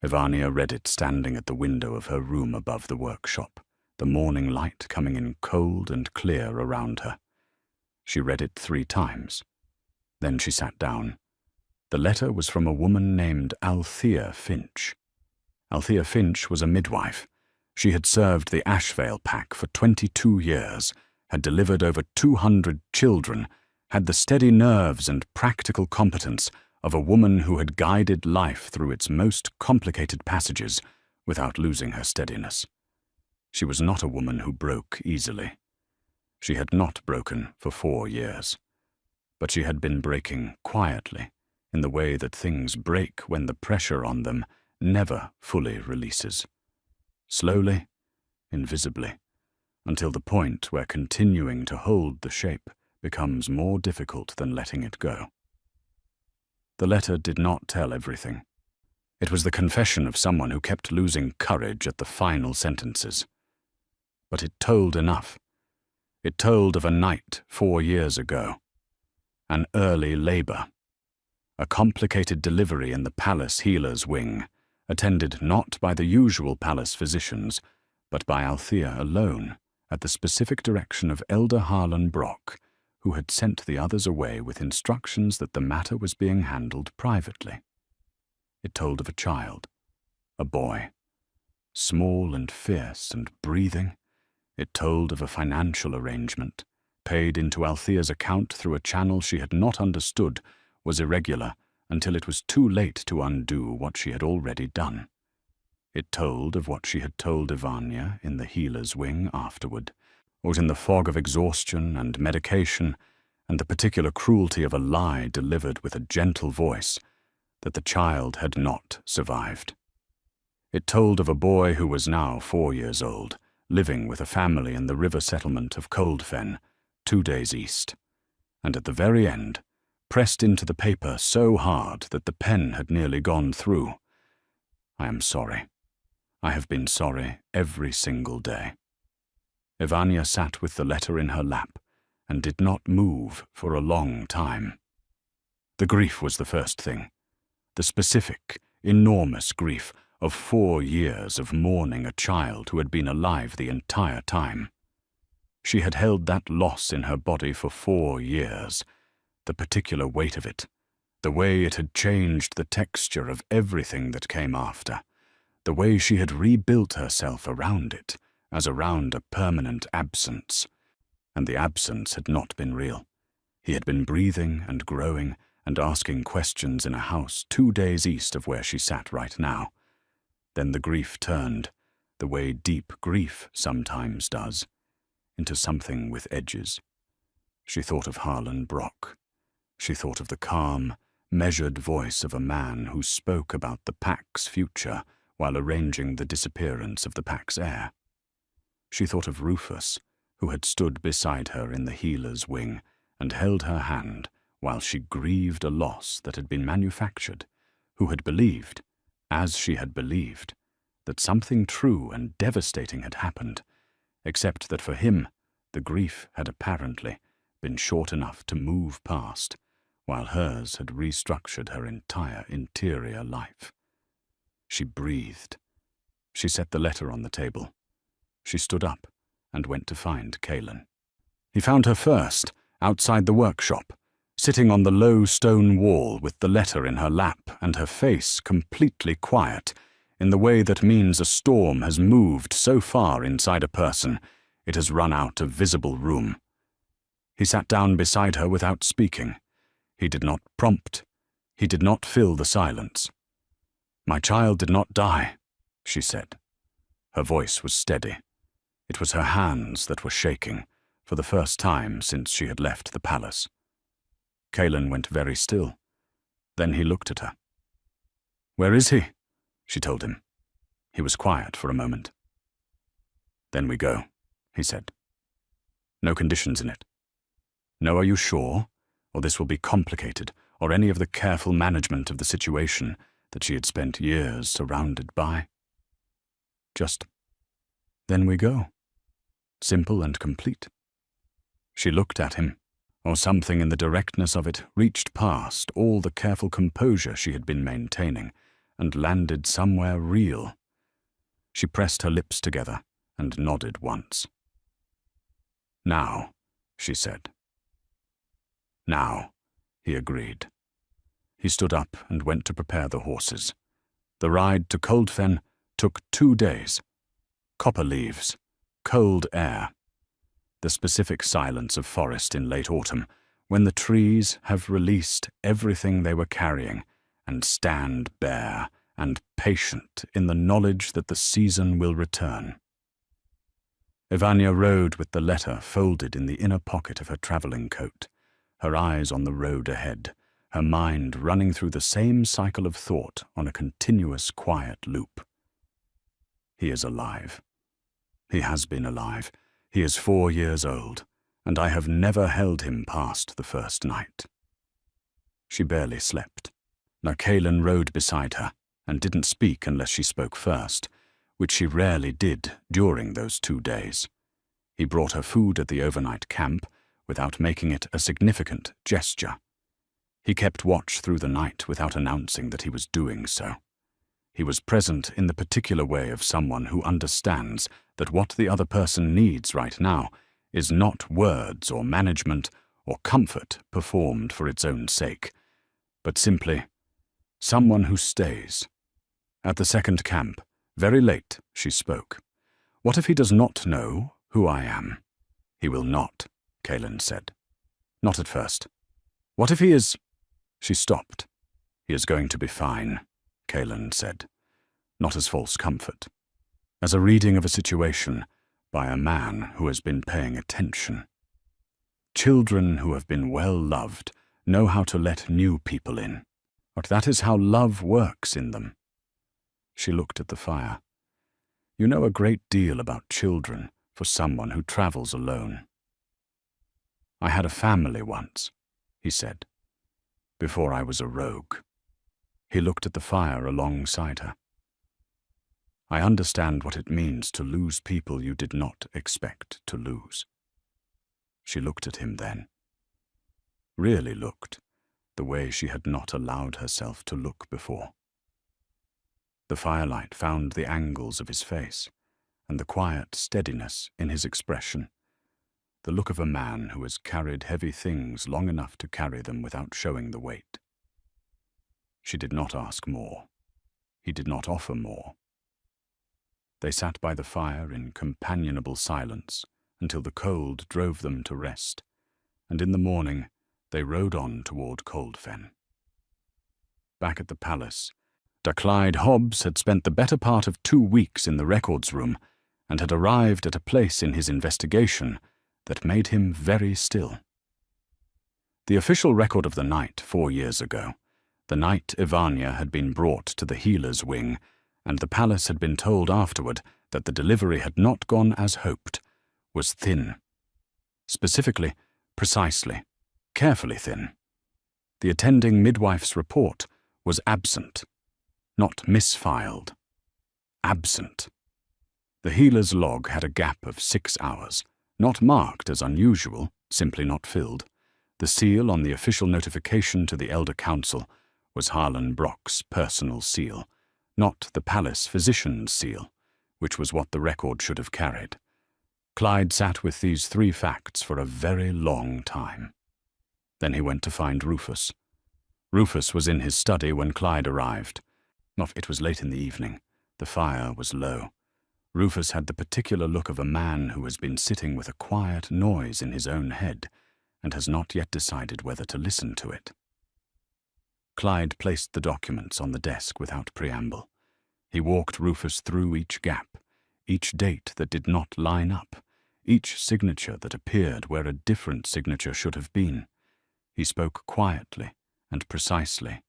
[SPEAKER 4] Ivania read it standing at the window of her room above the workshop, the morning light coming in cold and clear around her. She read it 3 times. Then she sat down. The letter was from a woman named Althea Finch. Althea Finch was a midwife. She had served the Ashvale Pack for 22 years, had delivered over 200 children, had the steady nerves and practical competence of a woman who had guided life through its most complicated passages without losing her steadiness. She was not a woman who broke easily. She had not broken for 4 years, but she had been breaking quietly, in the way that things break when the pressure on them never fully releases. Slowly, invisibly, until the point where continuing to hold the shape becomes more difficult than letting it go. The letter did not tell everything. It was the confession of someone who kept losing courage at the final sentences. But it told enough. It told of a night 4 years ago, an early labor, a complicated delivery in the palace healer's wing, attended not by the usual palace physicians, but by Althea alone, at the specific direction of Elder Harlan Brock, who had sent the others away with instructions that the matter was being handled privately. It told of a child, a boy, small and fierce and breathing. It told of a financial arrangement, paid into Althea's account through a channel she had not understood, was irregular, until it was too late to undo what she had already done. It told of what she had told Ivania in the healer's wing afterward, out in the fog of exhaustion and medication, and the particular cruelty of a lie delivered with a gentle voice, that the child had not survived. It told of a boy who was now 4 years old, living with a family in the river settlement of Coldfen, 2 days east, and at the very end, pressed into the paper so hard that the pen had nearly gone through. I am sorry. I have been sorry every single day. Ivania sat with the letter in her lap and did not move for a long time. The grief was the first thing. The specific, enormous grief of 4 years of mourning a child who had been alive the entire time. She had held that loss in her body for 4 years, the particular weight of it, the way it had changed the texture of everything that came after, the way she had rebuilt herself around it, as around a permanent absence. And the absence had not been real. He had been breathing and growing and asking questions in a house 2 days east of where she sat right now. Then the grief turned, the way deep grief sometimes does, into something with edges. She thought of Harlan Brock. She thought of the calm, measured voice of a man who spoke about the Pack's future while arranging the disappearance of the Pack's heir. She thought of Rufus, who had stood beside her in the healer's wing and held her hand while she grieved a loss that had been manufactured, who had believed, as she had believed, that something true and devastating had happened, except that for him the grief had apparently been short enough to move past, while hers had restructured her entire interior life. She breathed. She set the letter on the table. She stood up and went to find Caelan. He found her first, outside the workshop, sitting on the low stone wall with the letter in her lap and her face completely quiet, in the way that means a storm has moved so far inside a person it has run out of visible room. He sat down beside her without speaking. He did not prompt. He did not fill the silence. "My child did not die," she said. Her voice was steady. It was her hands that were shaking, for the first time since she had left the palace. Caelan went very still. Then he looked at her. "Where is he?" she told him. He was quiet for a moment. "Then we go," he said. No conditions in it. No, are you sure? Or this will be complicated, or any of the careful management of the situation that she had spent years surrounded by. Just, then we go. Simple and complete. She looked at him, or something in the directness of it reached past all the careful composure she had been maintaining, and landed somewhere real. She pressed her lips together and nodded once. Now, she said. Now, he agreed. He stood up and went to prepare the horses. The ride to Coldfen took 2 days. Copper leaves, cold air, the specific silence of forest in late autumn, when the trees have released everything they were carrying and stand bare and patient in the knowledge that the season will return. Evania rode with the letter folded in the inner pocket of her travelling coat, her eyes on the road ahead, her mind running through the same cycle of thought on a continuous quiet loop. He is alive. He has been alive. He is 4 years old, and I have never held him past the first night. She barely slept. Now Kaelin rode beside her, and didn't speak unless she spoke first, which she rarely did during those 2 days. He brought her food at the overnight camp without making it a significant gesture. He kept watch through the night without announcing that he was doing so. He was present in the particular way of someone who understands that what the other person needs right now is not words or management or comfort performed for its own sake, but simply someone who stays. At the second camp, very late, she spoke. What if he does not know who I am? He will not, Kaelin said. Not at first. What if he is... She stopped. He is going to be fine, Kaelin said. Not as false comfort. As a reading of a situation by a man who has been paying attention. Children who have been well loved know how to let new people in, but that is how love works in them. She looked at the fire. You know a great deal about children for someone who travels alone. I had a family once, he said, before I was a rogue. He looked at the fire alongside her. I understand what it means to lose people you did not expect to lose. She looked at him then. Really looked, the way she had not allowed herself to look before. The firelight found the angles of his face, and the quiet steadiness in his expression, the look of a man who has carried heavy things long enough to carry them without showing the weight. She did not ask more. He did not offer more. They sat by the fire in companionable silence until the cold drove them to rest, and in the morning they rode on toward Coldfen. Back at the palace, Clyde Hobbs had spent the better part of 2 weeks in the records room and had arrived at a place in his investigation that made him very still. The official record of the night 4 years ago, the night Evania had been brought to the healer's wing, and the palace had been told afterward that the delivery had not gone as hoped, was thin. Specifically, precisely, carefully thin. The attending midwife's report was absent. Not misfiled. Absent. The healer's log had a gap of 6 hours, not marked as unusual, simply not filled. The seal on the official notification to the Elder Council was Harlan Brock's personal seal, not the palace physician's seal, which was what the record should have carried. Clyde sat with these 3 facts for a very long time. Then he went to find Rufus. Rufus was in his study when Clyde arrived. It was late in the evening. The fire was low. Rufus had the particular look of a man who has been sitting with a quiet noise in his own head and has not yet decided whether to listen to it. Clyde placed the documents on the desk without preamble. He walked Rufus through each gap, each date that did not line up, each signature that appeared where a different signature should have been. He spoke quietly and precisely,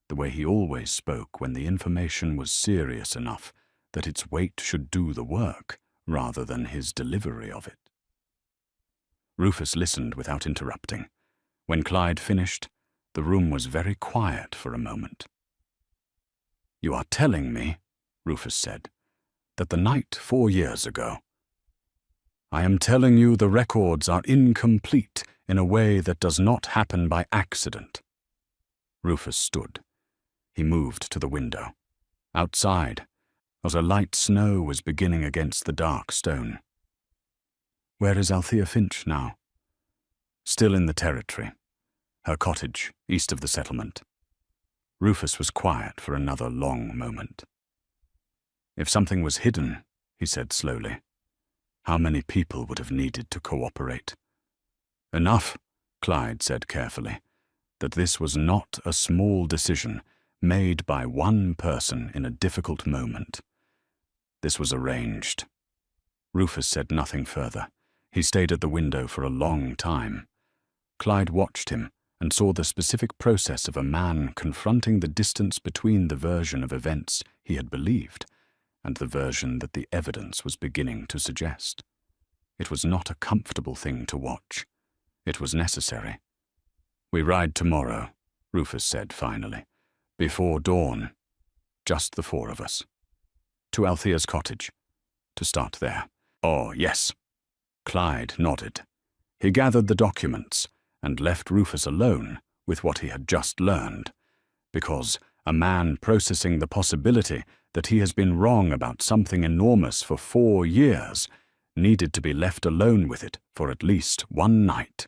[SPEAKER 4] the way he always spoke when the information was serious enough that its weight should do the work rather than his delivery of it. Rufus listened without interrupting. When Clyde finished, the room was very quiet for a moment. "You are telling me," Rufus said, "that the night 4 years ago—" "I am telling you the records are incomplete in a way that does not happen by accident." Rufus stood. He moved to the window. Outside, a light snow was beginning against the dark stone. "Where is Althea Finch now?" "Still in the territory. Her cottage, east of the settlement." Rufus was quiet for another long moment. "If something was hidden," he said slowly, "how many people would have needed to cooperate?" "Enough," Clyde said carefully, "that this was not a small decision made by one person in a difficult moment. This was arranged." Rufus said nothing further. He stayed at the window for a long time. Clyde watched him and saw the specific process of a man confronting the distance between the version of events he had believed and the version that the evidence was beginning to suggest. It was not a comfortable thing to watch. It was necessary. "We ride tomorrow," Rufus said finally. "Before dawn. Just the 4 of us. To Althea's cottage. To start there." "Oh, yes." Clyde nodded. He gathered the documents and left Rufus alone with what he had just learned, because a man processing the possibility that he has been wrong about something enormous for 4 years needed to be left alone with it for at least one night.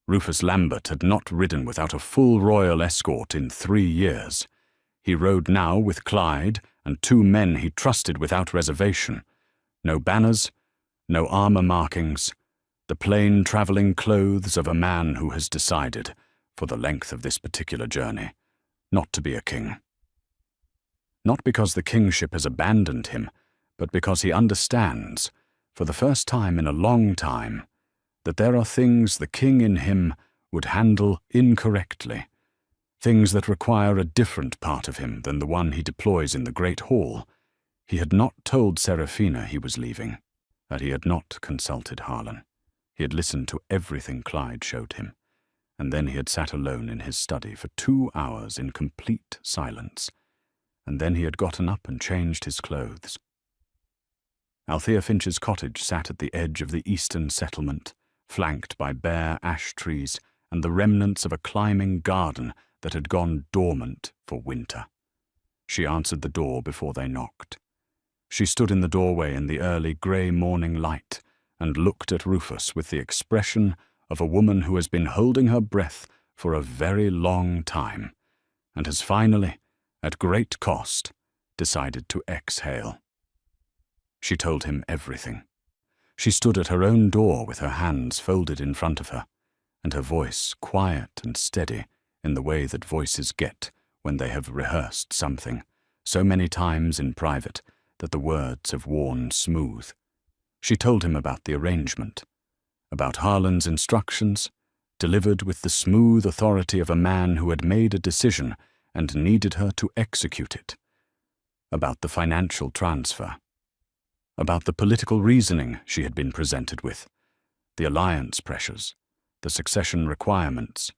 [SPEAKER 4] Rufus Lambert had not ridden without a full royal escort in 3 years. He rode now with Clyde and 2 men he trusted without reservation. No banners, no armor markings, the plain traveling clothes of a man who has decided, for the length of this particular journey, not to be a king. Not because the kingship has abandoned him, but because he understands, for the first time in a long time, that there are things the king in him would handle incorrectly, things that require a different part of him than the one he deploys in the Great Hall. He had not told Seraphina he was leaving, that he had not consulted Harlan. He had listened to everything Clyde showed him, and then he had sat alone in his study for 2 hours in complete silence, and then he had gotten up and changed his clothes. Althea Finch's cottage sat at the edge of the eastern settlement, flanked by bare ash trees and the remnants of a climbing garden that had gone dormant for winter. She answered the door before they knocked. She stood in the doorway in the early grey morning light and looked at Rufus with the expression of a woman who has been holding her breath for a very long time and has finally, at great cost, decided to exhale. She told him everything. She stood at her own door with her hands folded in front of her, and her voice quiet and steady in the way that voices get when they have rehearsed something so many times in private that the words have worn smooth. She told him about the arrangement, about Harlan's instructions, delivered with the smooth authority of a man who had made a decision and needed her to execute it, about the financial transfer, about the political reasoning she had been presented with, the alliance pressures, the succession requirements,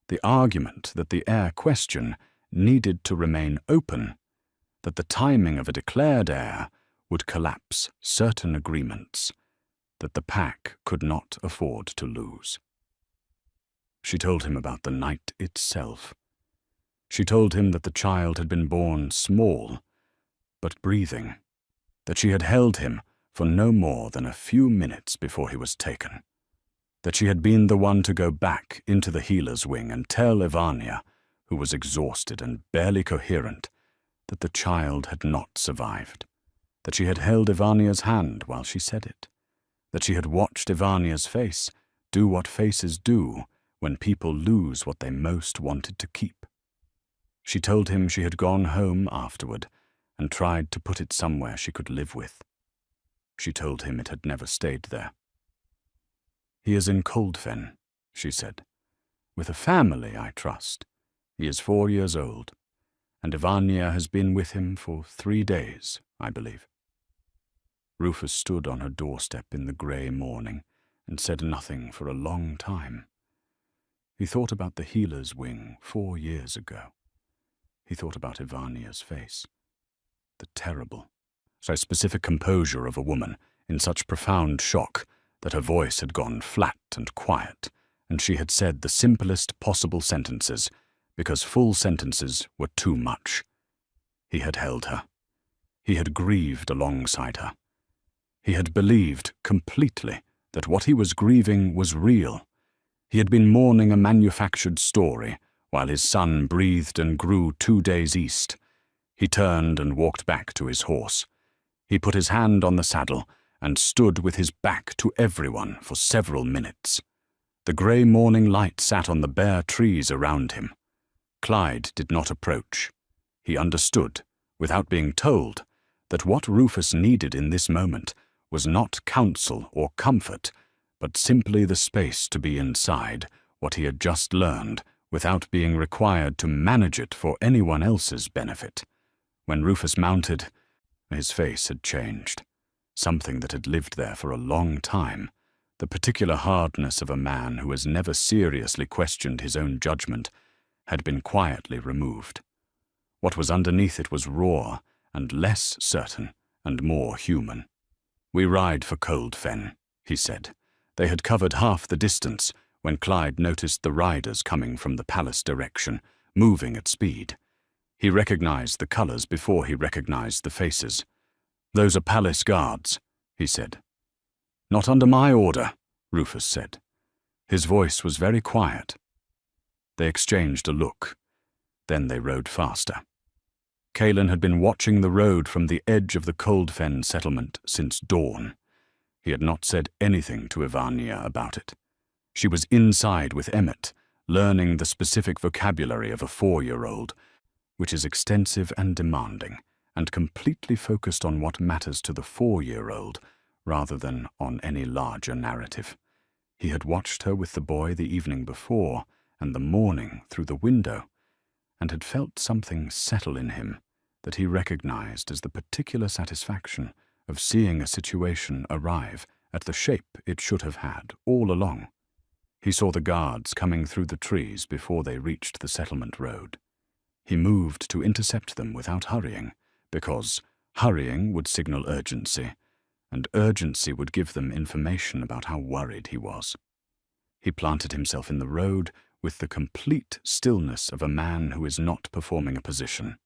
[SPEAKER 4] the argument that the heir question needed to remain open, that the timing of a declared heir would collapse certain agreements, that the pack could not afford to lose. She told him about the night itself. She told him that the child had been born small, but breathing, that she had held him for no more than a few minutes before he was taken, that she had been the one to go back into the healer's wing and tell Ivania, who was exhausted and barely coherent, that the child had not survived, that she had held Ivania's hand while she said it, that she had watched Ivania's face do what faces do when people lose what they most wanted to keep. She told him she had gone home afterward and tried to put it somewhere she could live with. She told him it had never stayed there. "He is in Coldfen," she said. "With a family, I trust. He is 4 years old, and Ivania has been with him for 3 days, I believe." Rufus stood on her doorstep in the grey morning and said nothing for a long time. He thought about the healer's wing 4 years ago. He thought about Ivania's face. The terrible, so specific composure of a woman in such profound shock that her voice had gone flat and quiet, and she had said the simplest possible sentences, because full sentences were too much. He had held her. He had grieved alongside her. He had believed completely that what he was grieving was real. He had been mourning a manufactured story while his son breathed and grew 2 days east. He turned and walked back to his horse. He put his hand on the saddle and stood with his back to everyone for several minutes. The grey morning light sat on the bare trees around him. Clyde did not approach. He understood, without being told, that what Rufus needed in this moment was not counsel or comfort, but simply the space to be inside what he had just learned without being required to manage it for anyone else's benefit. When Rufus mounted, his face had changed. Something that had lived there for a long time, the particular hardness of a man who has never seriously questioned his own judgment, had been quietly removed. What was underneath it was raw and less certain and more human. "We ride for Cold Fen," he said. They had covered half the distance when Clyde noticed the riders coming from the palace direction, moving at speed. He recognized the colors before he recognized the faces. "Those are palace guards," he said. "Not under my order," Rufus said. His voice was very quiet. They exchanged a look. Then they rode faster. Kaelin had been watching the road from the edge of the Cold Fen settlement since dawn. He had not said anything to Ivania about it. She was inside with Emmett, learning the specific vocabulary of a 4-year-old, which is extensive and demanding, and completely focused on what matters to the 4-year-old, rather than on any larger narrative. He had watched her with the boy the evening before, and the morning through the window, and had felt something settle in him that he recognized as the particular satisfaction of seeing a situation arrive at the shape it should have had all along. He saw the guards coming through the trees before they reached the settlement road. He moved to intercept them without hurrying, because hurrying would signal urgency, and urgency would give them information about how worried he was. He planted himself in the road with the complete stillness of a man who is not performing a position.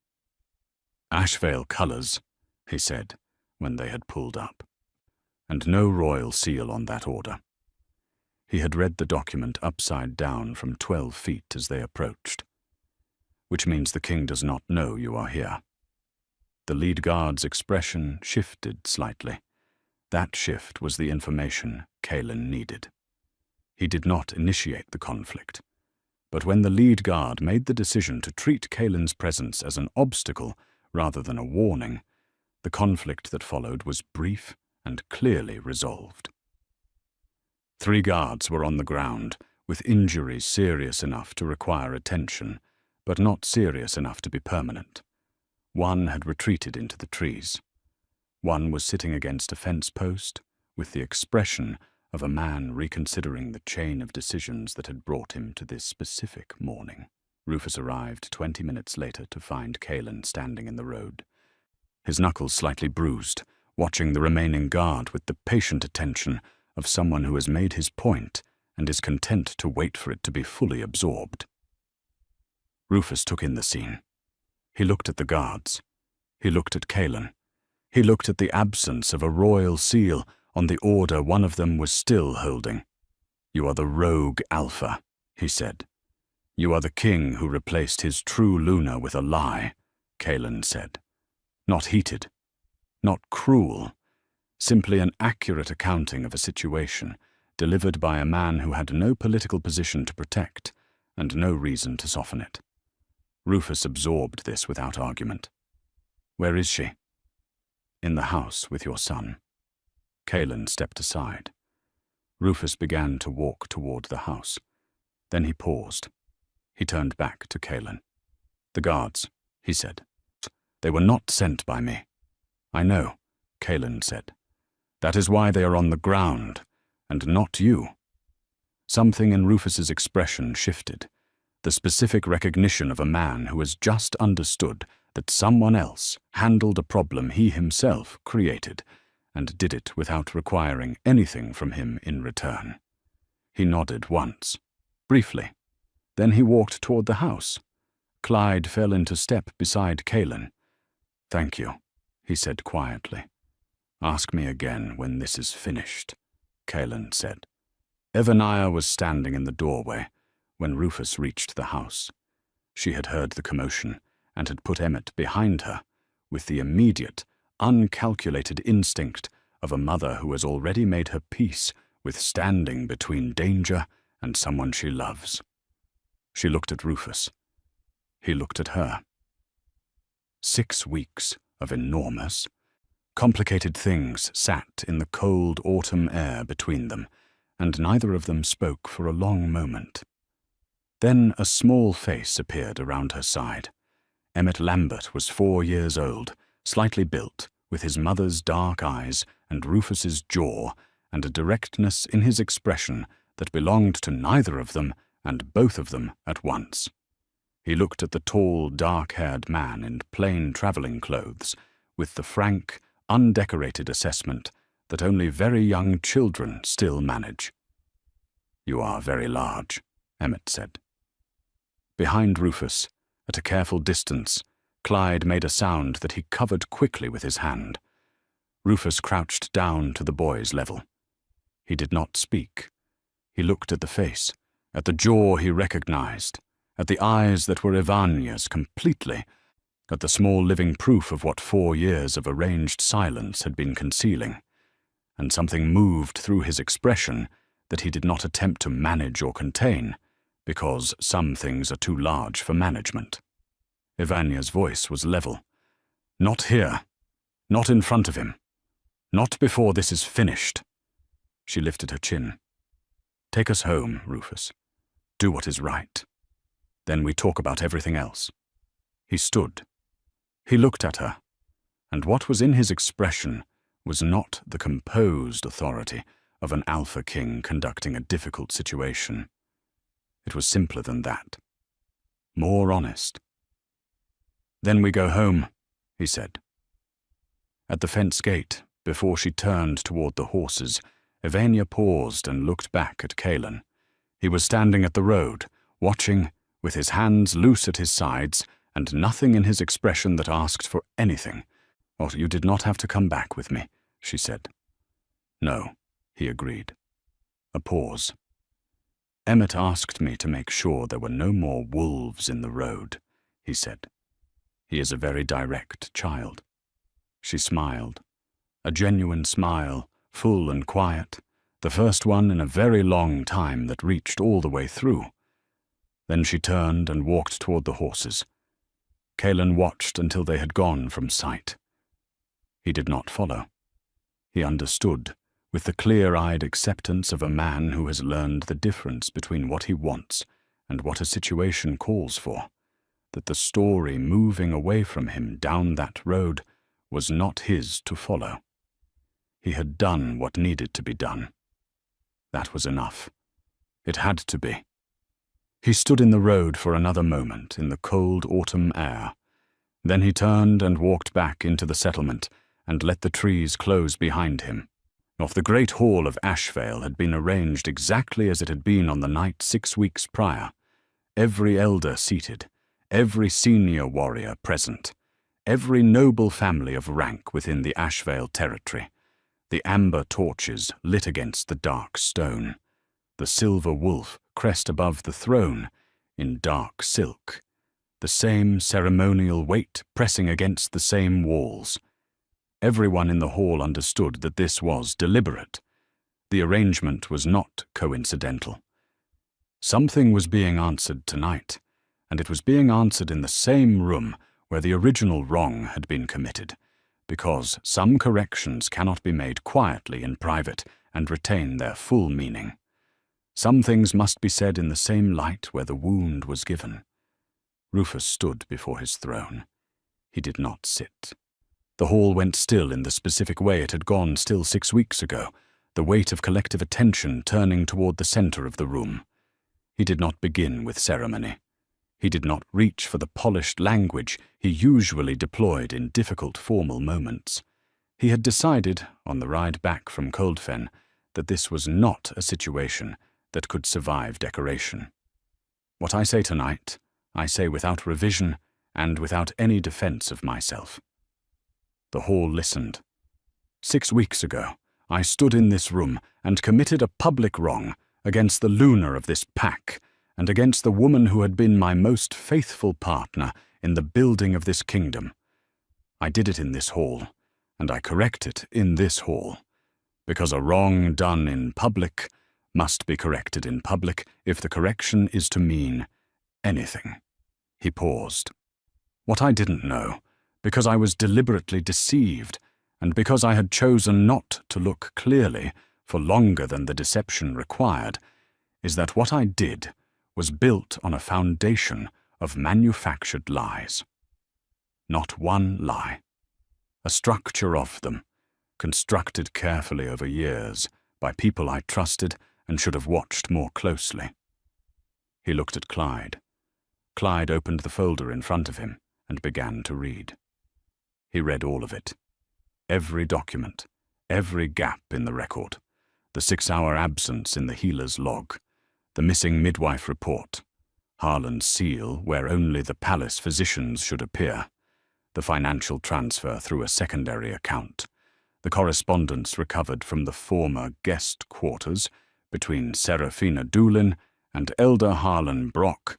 [SPEAKER 4] "Ashvale colours," he said, when they had pulled up, "and no royal seal on that order." He had read the document upside down from 12 feet as they approached. "Which means the king does not know you are here." The lead guard's expression shifted slightly. That shift was the information Kaelin needed. He did not initiate the conflict, but when the lead guard made the decision to treat Kaelin's presence as an obstacle rather than a warning, the conflict that followed was brief and clearly resolved. 3 guards were on the ground, with injuries serious enough to require attention, but not serious enough to be permanent. One had retreated into the trees. One was sitting against a fence post, with the expression of a man reconsidering the chain of decisions that had brought him to this specific morning. Rufus arrived 20 minutes later to find Kaelin standing in the road, his knuckles slightly bruised, watching the remaining guard with the patient attention of someone who has made his point and is content to wait for it to be fully absorbed. Rufus took in the scene. He looked at the guards. He looked at Kaelin. He looked at the absence of a royal seal on the order one of them was still holding. "You are the rogue Alpha," he said. "You are the king who replaced his true Luna with a lie," Kaelin said. Not heated, not cruel, simply an accurate accounting of a situation delivered by a man who had no political position to protect and no reason to soften it. Rufus absorbed this without argument. "Where is she?" "In the house with your son." Kaelin stepped aside. Rufus began to walk toward the house. Then he paused. He turned back to Kaelin. "The guards," he said. "They were not sent by me." "I know," Kaelin said. "That is why they are on the ground. and not you. Something in Rufus's expression shifted, the specific recognition of a man who has just understood that someone else handled a problem he himself created, and did it without requiring anything from him in return. He nodded once, briefly. Then he walked toward the house. Clyde fell into step beside Kaelin. "Thank you," he said quietly. "Ask me again when this is finished," Kaelin said. Evaniah was standing in the doorway when Rufus reached the house. She had heard the commotion and had put Emmett behind her, with the immediate, uncalculated instinct of a mother who has already made her peace with standing between danger and someone she loves. She looked at Rufus. He looked at her. 6 weeks of enormous, complicated things sat in the cold autumn air between them, and neither of them spoke for a long moment. Then a small face appeared around her side. Emmett Lambert was 4 years old, slightly built, with his mother's dark eyes and Rufus's jaw, and a directness in his expression that belonged to neither of them and both of them at once. He looked at the tall, dark-haired man in plain travelling clothes, with the frank, undecorated assessment that only very young children still manage. "You are very large," Emmett said. Behind Rufus, at a careful distance, Clyde made a sound that he covered quickly with his hand. Rufus crouched down to the boy's level. He did not speak. He looked at the face, at the jaw he recognized, at the eyes that were Evania's completely, at the small living proof of what 4 years of arranged silence had been concealing, and something moved through his expression that he did not attempt to manage or contain, because some things are too large for management. Evania's voice was level. "Not here. Not in front of him. Not before this is finished." She lifted her chin. "Take us home, Rufus. Do what is right. Then we talk about everything else." He stood. He looked at her, and what was in his expression was not the composed authority of an alpha king conducting a difficult situation. It was simpler than that. More honest. "Then we go home," he said. At the fence gate, before she turned toward the horses, Evania paused and looked back at Kaelin. He was standing at the road, watching, with his hands loose at his sides, and nothing in his expression that asked for anything. "Oh, you did not have to come back with me," she said. "No," he agreed. A pause. "Emmett asked me to make sure there were no more wolves in the road," he said. "He is a very direct child." She smiled. A genuine smile, full and quiet, the first one in a very long time that reached all the way through. Then she turned and walked toward the horses. Kaelin watched until they had gone from sight. He did not follow. He understood, with the clear-eyed acceptance of a man who has learned the difference between what he wants and what a situation calls for, that the story moving away from him down that road was not his to follow. He had done what needed to be done. That was enough. It had to be. He stood in the road for another moment in the cold autumn air. Then he turned and walked back into the settlement and let the trees close behind him. Off the great hall of Ashvale had been arranged exactly as it had been on the night 6 weeks prior. Every elder seated, every senior warrior present, every noble family of rank within the Ashvale territory, the amber torches lit against the dark stone, the silver wolf crest above the throne in dark silk, the same ceremonial weight pressing against the same walls. Everyone in the hall understood that this was deliberate. The arrangement was not coincidental. Something was being answered tonight, and it was being answered in the same room where the original wrong had been committed, because some corrections cannot be made quietly in private and retain their full meaning. Some things must be said in the same light where the wound was given. Rufus stood before his throne. He did not sit. The hall went still in the specific way it had gone still 6 weeks ago, the weight of collective attention turning toward the center of the room. He did not begin with ceremony. He did not reach for the polished language he usually deployed in difficult formal moments. He had decided, on the ride back from Coldfen, that this was not a situation that could survive decoration. What I say tonight, I say without revision and without any defense of myself. The hall listened. 6 weeks ago, I stood in this room and committed a public wrong against the Luna of this pack and against the woman who had been my most faithful partner in the building of this kingdom. I did it in this hall, and I correct it in this hall, because a wrong done in public must be corrected in public if the correction is to mean anything. He paused. What I didn't know, because I was deliberately deceived, and because I had chosen not to look clearly for longer than the deception required, is that what I did was built on a foundation of manufactured lies. Not one lie. A structure of them, constructed carefully over years by people I trusted and should have watched more closely. He looked at Clyde. Clyde opened the folder in front of him and began to read. He read all of it. Every document, every gap in the record, the 6-hour absence in the healer's log, the missing midwife report, Harlan's seal where only the palace physicians should appear, the financial transfer through a secondary account, the correspondence recovered from the former guest quarters between Serafina Doolin and Elder Harlan Brock,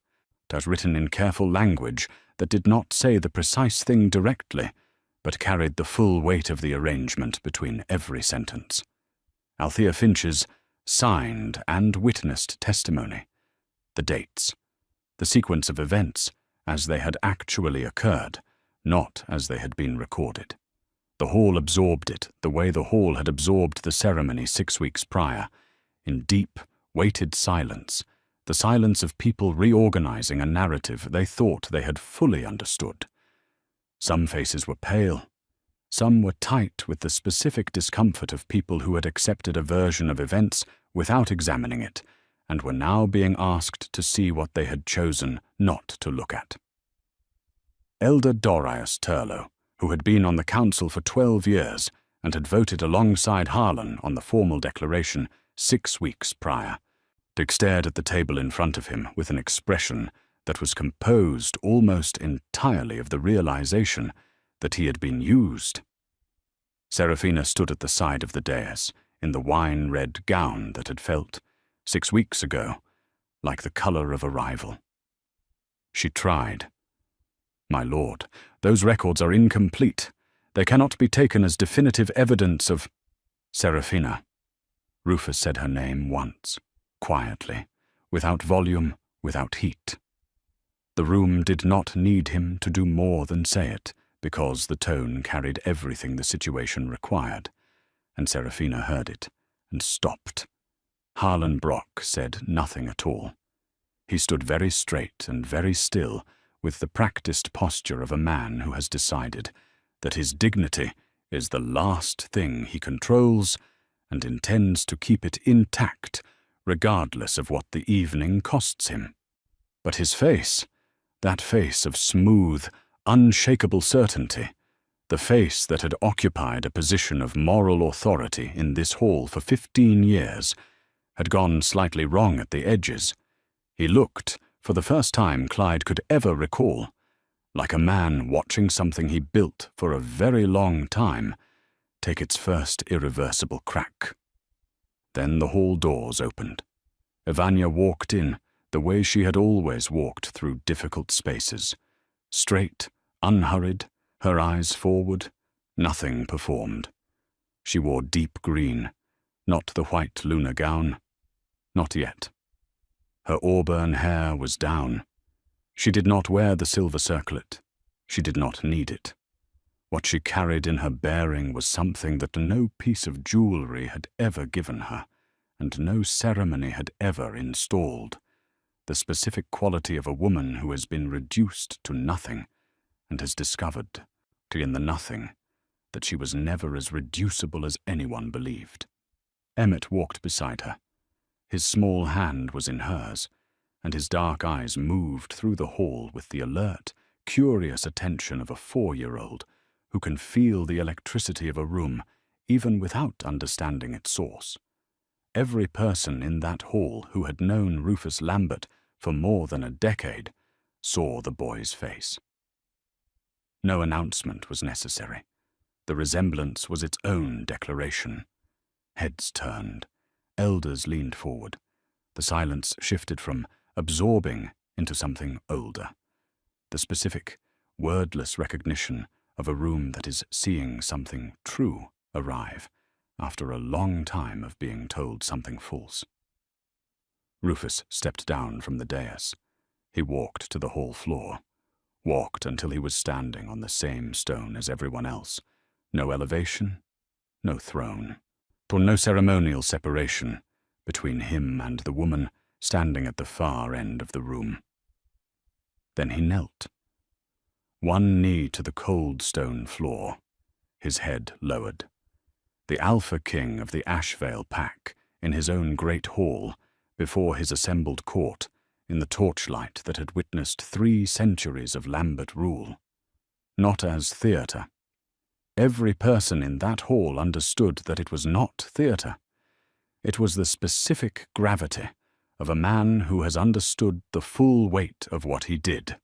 [SPEAKER 4] as written in careful language that did not say the precise thing directly, but carried the full weight of the arrangement between every sentence. Althea Finch's signed and witnessed testimony, the dates, the sequence of events as they had actually occurred, not as they had been recorded. The hall absorbed it the way the hall had absorbed the ceremony 6 weeks prior, in deep, weighted silence, the silence of people reorganizing a narrative they thought they had fully understood. Some faces were pale. Some were tight with the specific discomfort of people who had accepted a version of events without examining it, and were now being asked to see what they had chosen not to look at. Elder Dorius Turlough, who had been on the council for 12 years and had voted alongside Harlan on the formal declaration 6 weeks prior, Dick stared at the table in front of him with an expression that was composed almost entirely of the realization that he had been used. Serafina stood at the side of the dais in the wine-red gown that had felt, 6 weeks ago, like the color of a rival. She tried. My lord, those records are incomplete. They cannot be taken as definitive evidence of... Serafina. Rufus said her name once, quietly, without volume, without heat. The room did not need him to do more than say it, because the tone carried everything the situation required, and Serafina heard it, and stopped. Harlan Brock said nothing at all. He stood very straight and very still, with the practiced posture of a man who has decided that his dignity is the last thing he controls and intends to keep it intact, regardless of what the evening costs him. But his face, that face of smooth, unshakable certainty, the face that had occupied a position of moral authority in this hall for 15 years, had gone slightly wrong at the edges. He looked, for the first time Clyde could ever recall, like a man watching something he built for a very long time take its first irreversible crack. Then the hall doors opened. Evania walked in the way she had always walked through difficult spaces, straight, unhurried, her eyes forward, nothing performed. She wore deep green, not the white lunar gown, not yet. Her auburn hair was down. She did not wear the silver circlet. She did not need it. What she carried in her bearing was something that no piece of jewelry had ever given her, and no ceremony had ever installed. The specific quality of a woman who has been reduced to nothing, and has discovered, in the nothing, that she was never as reducible as anyone believed. Emmett walked beside her. His small hand was in hers, and his dark eyes moved through the hall with the alert, curious attention of a 4-year-old who can feel the electricity of a room even without understanding its source. Every person in that hall who had known Rufus Lambert for more than a decade saw the boy's face. No announcement was necessary. The resemblance was its own declaration. Heads turned. Elders leaned forward. The silence shifted from absorbing into something older. The specific, wordless recognition of a room that is seeing something true arrive after a long time of being told something false. Rufus stepped down from the dais. He walked to the hall floor, walked until he was standing on the same stone as everyone else. No elevation, no throne, for no ceremonial separation between him and the woman standing at the far end of the room. Then he knelt, one knee to the cold stone floor, his head lowered. The Alpha King of the Ashvale Pack, in his own great hall, before his assembled court, in the torchlight that had witnessed 3 centuries of Lambert rule. Not as theatre. Every person in that hall understood that it was not theatre. It was the specific gravity of a man who has understood the full weight of what he did,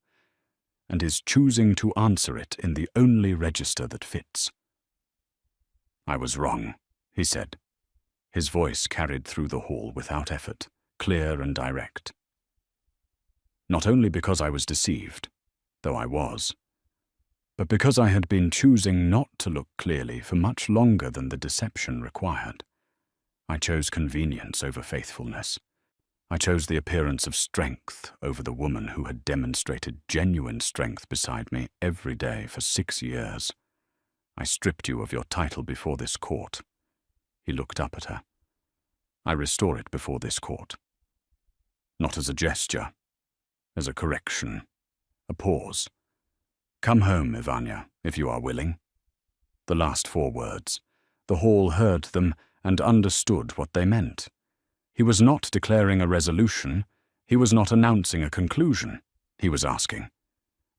[SPEAKER 4] and is choosing to answer it in the only register that fits. "I was wrong," he said. His voice carried through the hall without effort, clear and direct. Not only because I was deceived, though I was, but because I had been choosing not to look clearly for much longer than the deception required. I chose convenience over faithfulness. I chose the appearance of strength over the woman who had demonstrated genuine strength beside me every day for 6 years. I stripped you of your title before this court. He looked up at her. I restore it before this court. Not as a gesture, as a correction, a pause. Come home, Ivania, if you are willing. The last 4 words. The hall heard them and understood what they meant. He was not declaring a resolution. He was not announcing a conclusion. He was asking.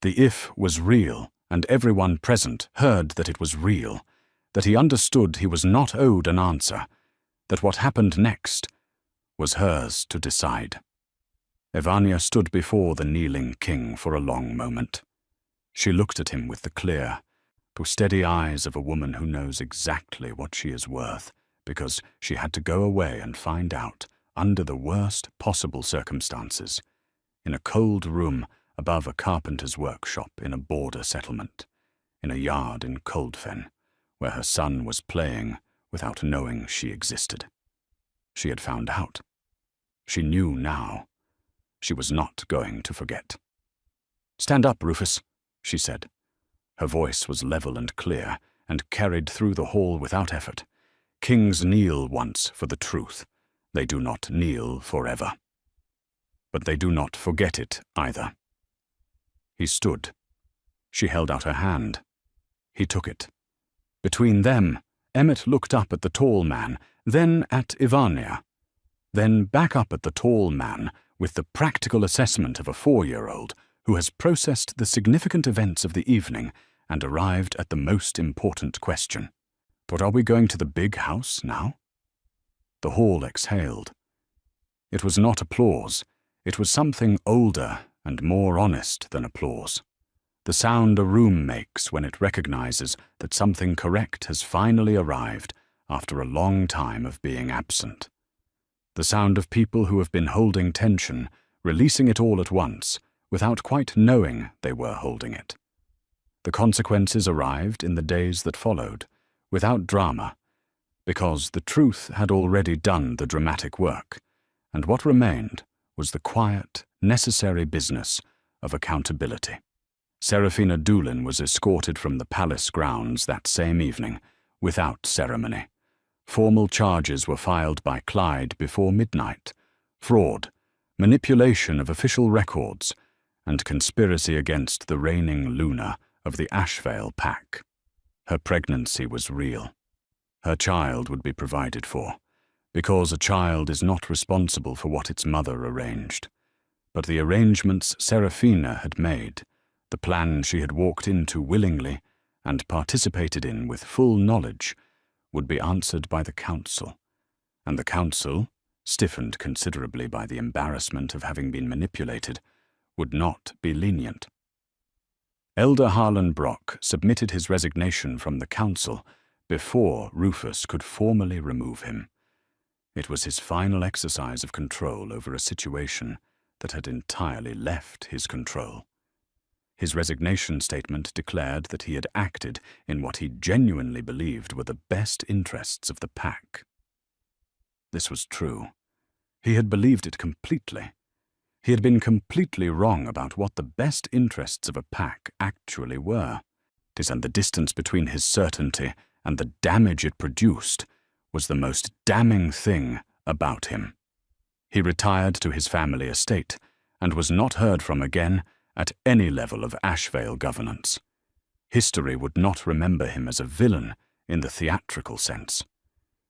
[SPEAKER 4] The if was real, and everyone present heard that it was real, that he understood he was not owed an answer, that what happened next was hers to decide. Ivania stood before the kneeling king for a long moment. She looked at him with the clear, steady eyes of a woman who knows exactly what she is worth, because she had to go away and find out, under the worst possible circumstances, in a cold room above a carpenter's workshop in a border settlement, in a yard in Coldfen, where her son was playing without knowing she existed. She had found out. She knew now. She was not going to forget. "Stand up, Rufus," she said. Her voice was level and clear, and carried through the hall without effort. Kings kneel once for the truth. They do not kneel forever. But they do not forget it either. He stood. She held out her hand. He took it. Between them, Emmett looked up at the tall man, then at Ivania, then back up at the tall man with the practical assessment of a 4-year-old who has processed the significant events of the evening and arrived at the most important question. But are we going to the big house now? The hall exhaled. It was not applause. It was something older and more honest than applause. The sound a room makes when it recognizes that something correct has finally arrived after a long time of being absent. The sound of people who have been holding tension, releasing it all at once, without quite knowing they were holding it. The consequences arrived in the days that followed, without drama, because the truth had already done the dramatic work, and what remained was the quiet, necessary business of accountability. Seraphina Doolin was escorted from the palace grounds that same evening, without ceremony. Formal charges were filed by Clyde before midnight: fraud, manipulation of official records, and conspiracy against the reigning Luna of the Ashvale Pack. Her pregnancy was real. Her child would be provided for. because a child is not responsible for what its mother arranged. But the arrangements Seraphina had made, the plan she had walked into willingly and participated in with full knowledge, would be answered by the council, and the council, stiffened considerably by the embarrassment of having been manipulated, would not be lenient. Elder Harlan Brock submitted his resignation from the council before Rufus could formally remove him. It was his final exercise of control over a situation that had entirely left his control. His resignation statement declared that he had acted in what he genuinely believed were the best interests of the pack. This was true. He had believed it completely. He had been completely wrong about what the best interests of a pack actually were. And the distance between his certainty and the damage it produced was the most damning thing about him. He retired to his family estate and was not heard from again at any level of Ashvale governance. History would not remember him as a villain in the theatrical sense.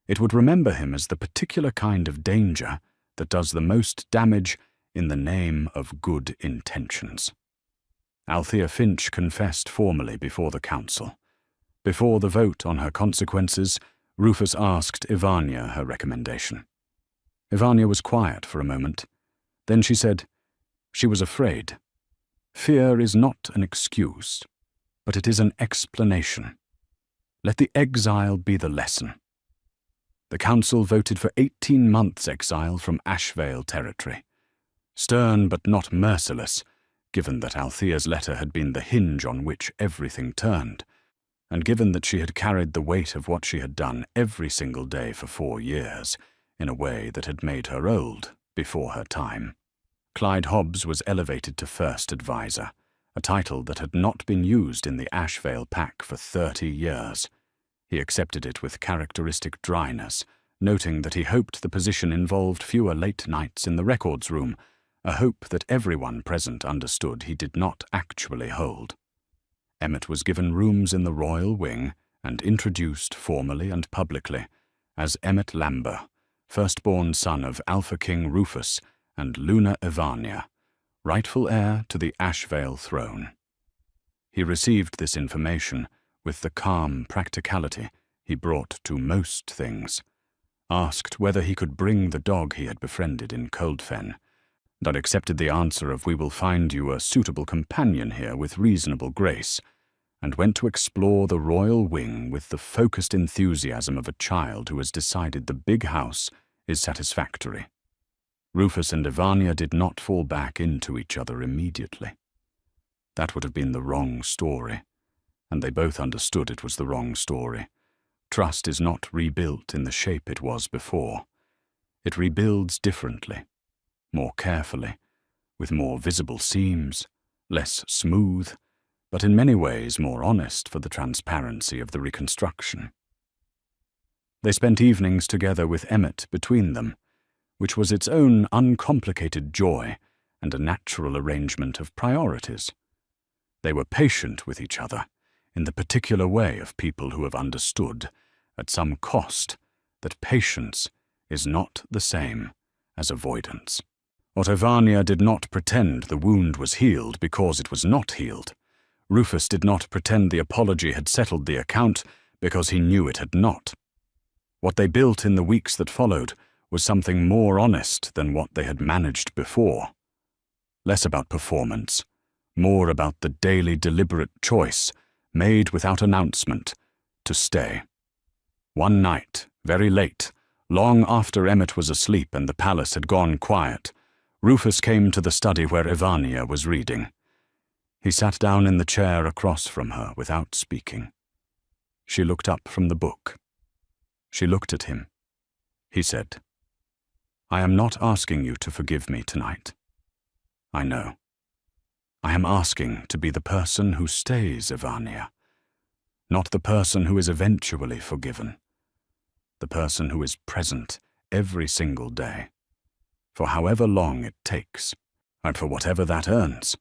[SPEAKER 4] It would remember him as the particular kind of danger that does the most damage in the name of good intentions. Althea Finch confessed formally before the council. Before the vote on her consequences, Rufus asked Ivania her recommendation. Ivania was quiet for a moment. Then she said, she was afraid. Fear is not an excuse, but it is an explanation. Let the exile be the lesson. The council voted for 18 months' exile from Ashvale territory. Stern but not merciless, given that Althea's letter had been the hinge on which everything turned, and given that she had carried the weight of what she had done every single day for 4 years, in a way that had made her old before her time. Clyde Hobbs was elevated to first advisor, a title that had not been used in the Ashvale pack for 30 years. He accepted it with characteristic dryness, noting that he hoped the position involved fewer late nights in the records room, a hope that everyone present understood he did not actually hold. Emmett was given rooms in the royal wing and introduced formally and publicly as Emmett Lamber, firstborn son of Alpha King Rufus and Luna Ivania, rightful heir to the Ashvale throne. He received this information with the calm practicality he brought to most things, asked whether he could bring the dog he had befriended in Coldfen, and accepted the answer of "we will find you a suitable companion here with reasonable grace," and went to explore the royal wing with the focused enthusiasm of a child who has decided the big house is satisfactory. Rufus and Ivania did not fall back into each other immediately. That would have been the wrong story, and they both understood it was the wrong story. Trust is not rebuilt in the shape it was before. It rebuilds differently, more carefully, with more visible seams, less smooth, but in many ways more honest for the transparency of the reconstruction. They spent evenings together with Emmett between them, which was its own uncomplicated joy and a natural arrangement of priorities. They were patient with each other, in the particular way of people who have understood, at some cost, that patience is not the same as avoidance. Ivania did not pretend the wound was healed because it was not healed. Rufus did not pretend the apology had settled the account because he knew it had not. What they built in the weeks that followed was something more honest than what they had managed before. Less about performance, more about the daily deliberate choice, made without announcement, to stay. One night, very late, long after Emmett was asleep and the palace had gone quiet, Rufus came to the study where Ivania was reading. He sat down in the chair across from her without speaking. She looked up from the book. She looked at him. He said, "I am not asking you to forgive me tonight. I know. I am asking to be the person who stays, Ivania, not the person who is eventually forgiven, the person who is present every single day, for however long it takes, and for whatever that earns."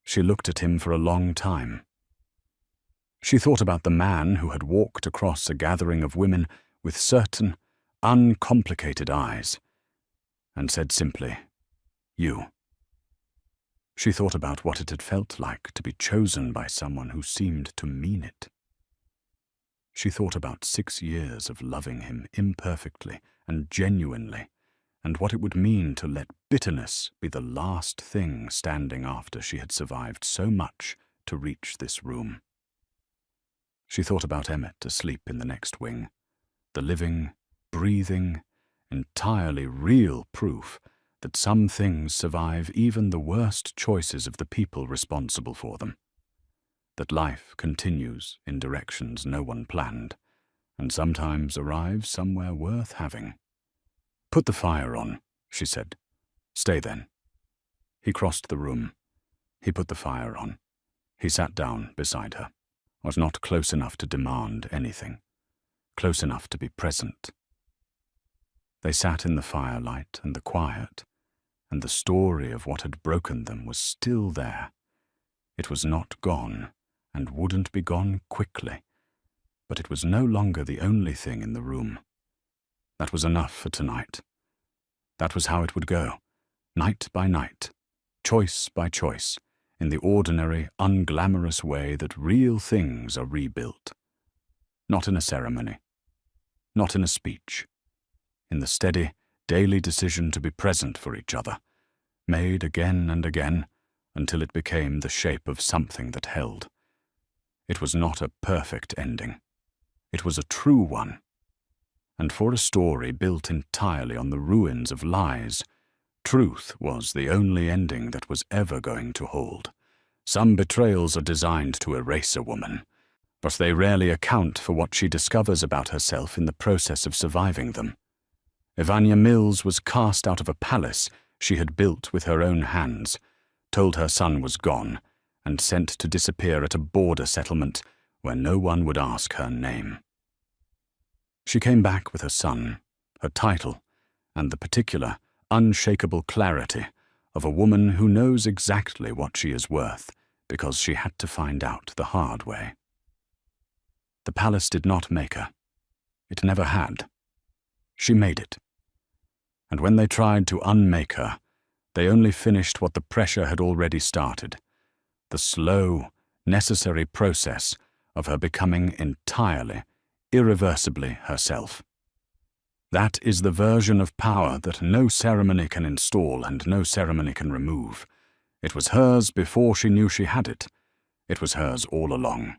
[SPEAKER 4] She looked at him for a long time. She thought about the man who had walked across a gathering of women with certain, uncomplicated eyes, and said simply, "You." She thought about what it had felt like to be chosen by someone who seemed to mean it. She thought about 6 years of loving him imperfectly and genuinely, and what it would mean to let bitterness be the last thing standing after she had survived so much to reach this room. She thought about Emmett asleep in the next wing, the living, breathing, entirely real proof that some things survive even the worst choices of the people responsible for them, that life continues in directions no one planned, and sometimes arrives somewhere worth having. "Put the fire on," she said. "Stay then." He crossed the room. He put the fire on. He sat down beside her, was not close enough to demand anything, close enough to be present. They sat in the firelight and the quiet, and the story of what had broken them was still there. It was not gone, and wouldn't be gone quickly, but it was no longer the only thing in the room. That was enough for tonight. That was how it would go, night by night, choice by choice, in the ordinary, unglamorous way that real things are rebuilt. Not in a ceremony, not in a speech, in the steady, daily decision to be present for each other, made again and again until it became the shape of something that held. It was not a perfect ending. It was a true one. And for a story built entirely on the ruins of lies, truth was the only ending that was ever going to hold. Some betrayals are designed to erase a woman, but they rarely account for what she discovers about herself in the process of surviving them. Ivania Mills was cast out of a palace she had built with her own hands, told her son was gone, and sent to disappear at a border settlement where no one would ask her name. She came back with her son, her title, and the particular, unshakable clarity of a woman who knows exactly what she is worth because she had to find out the hard way. The palace did not make her. It never had. She made it. And when they tried to unmake her, they only finished what the pressure had already started, the slow, necessary process of her becoming entirely, irreversibly herself. That is the version of power that no ceremony can install and no ceremony can remove. It was hers before she knew she had it. It was hers all along.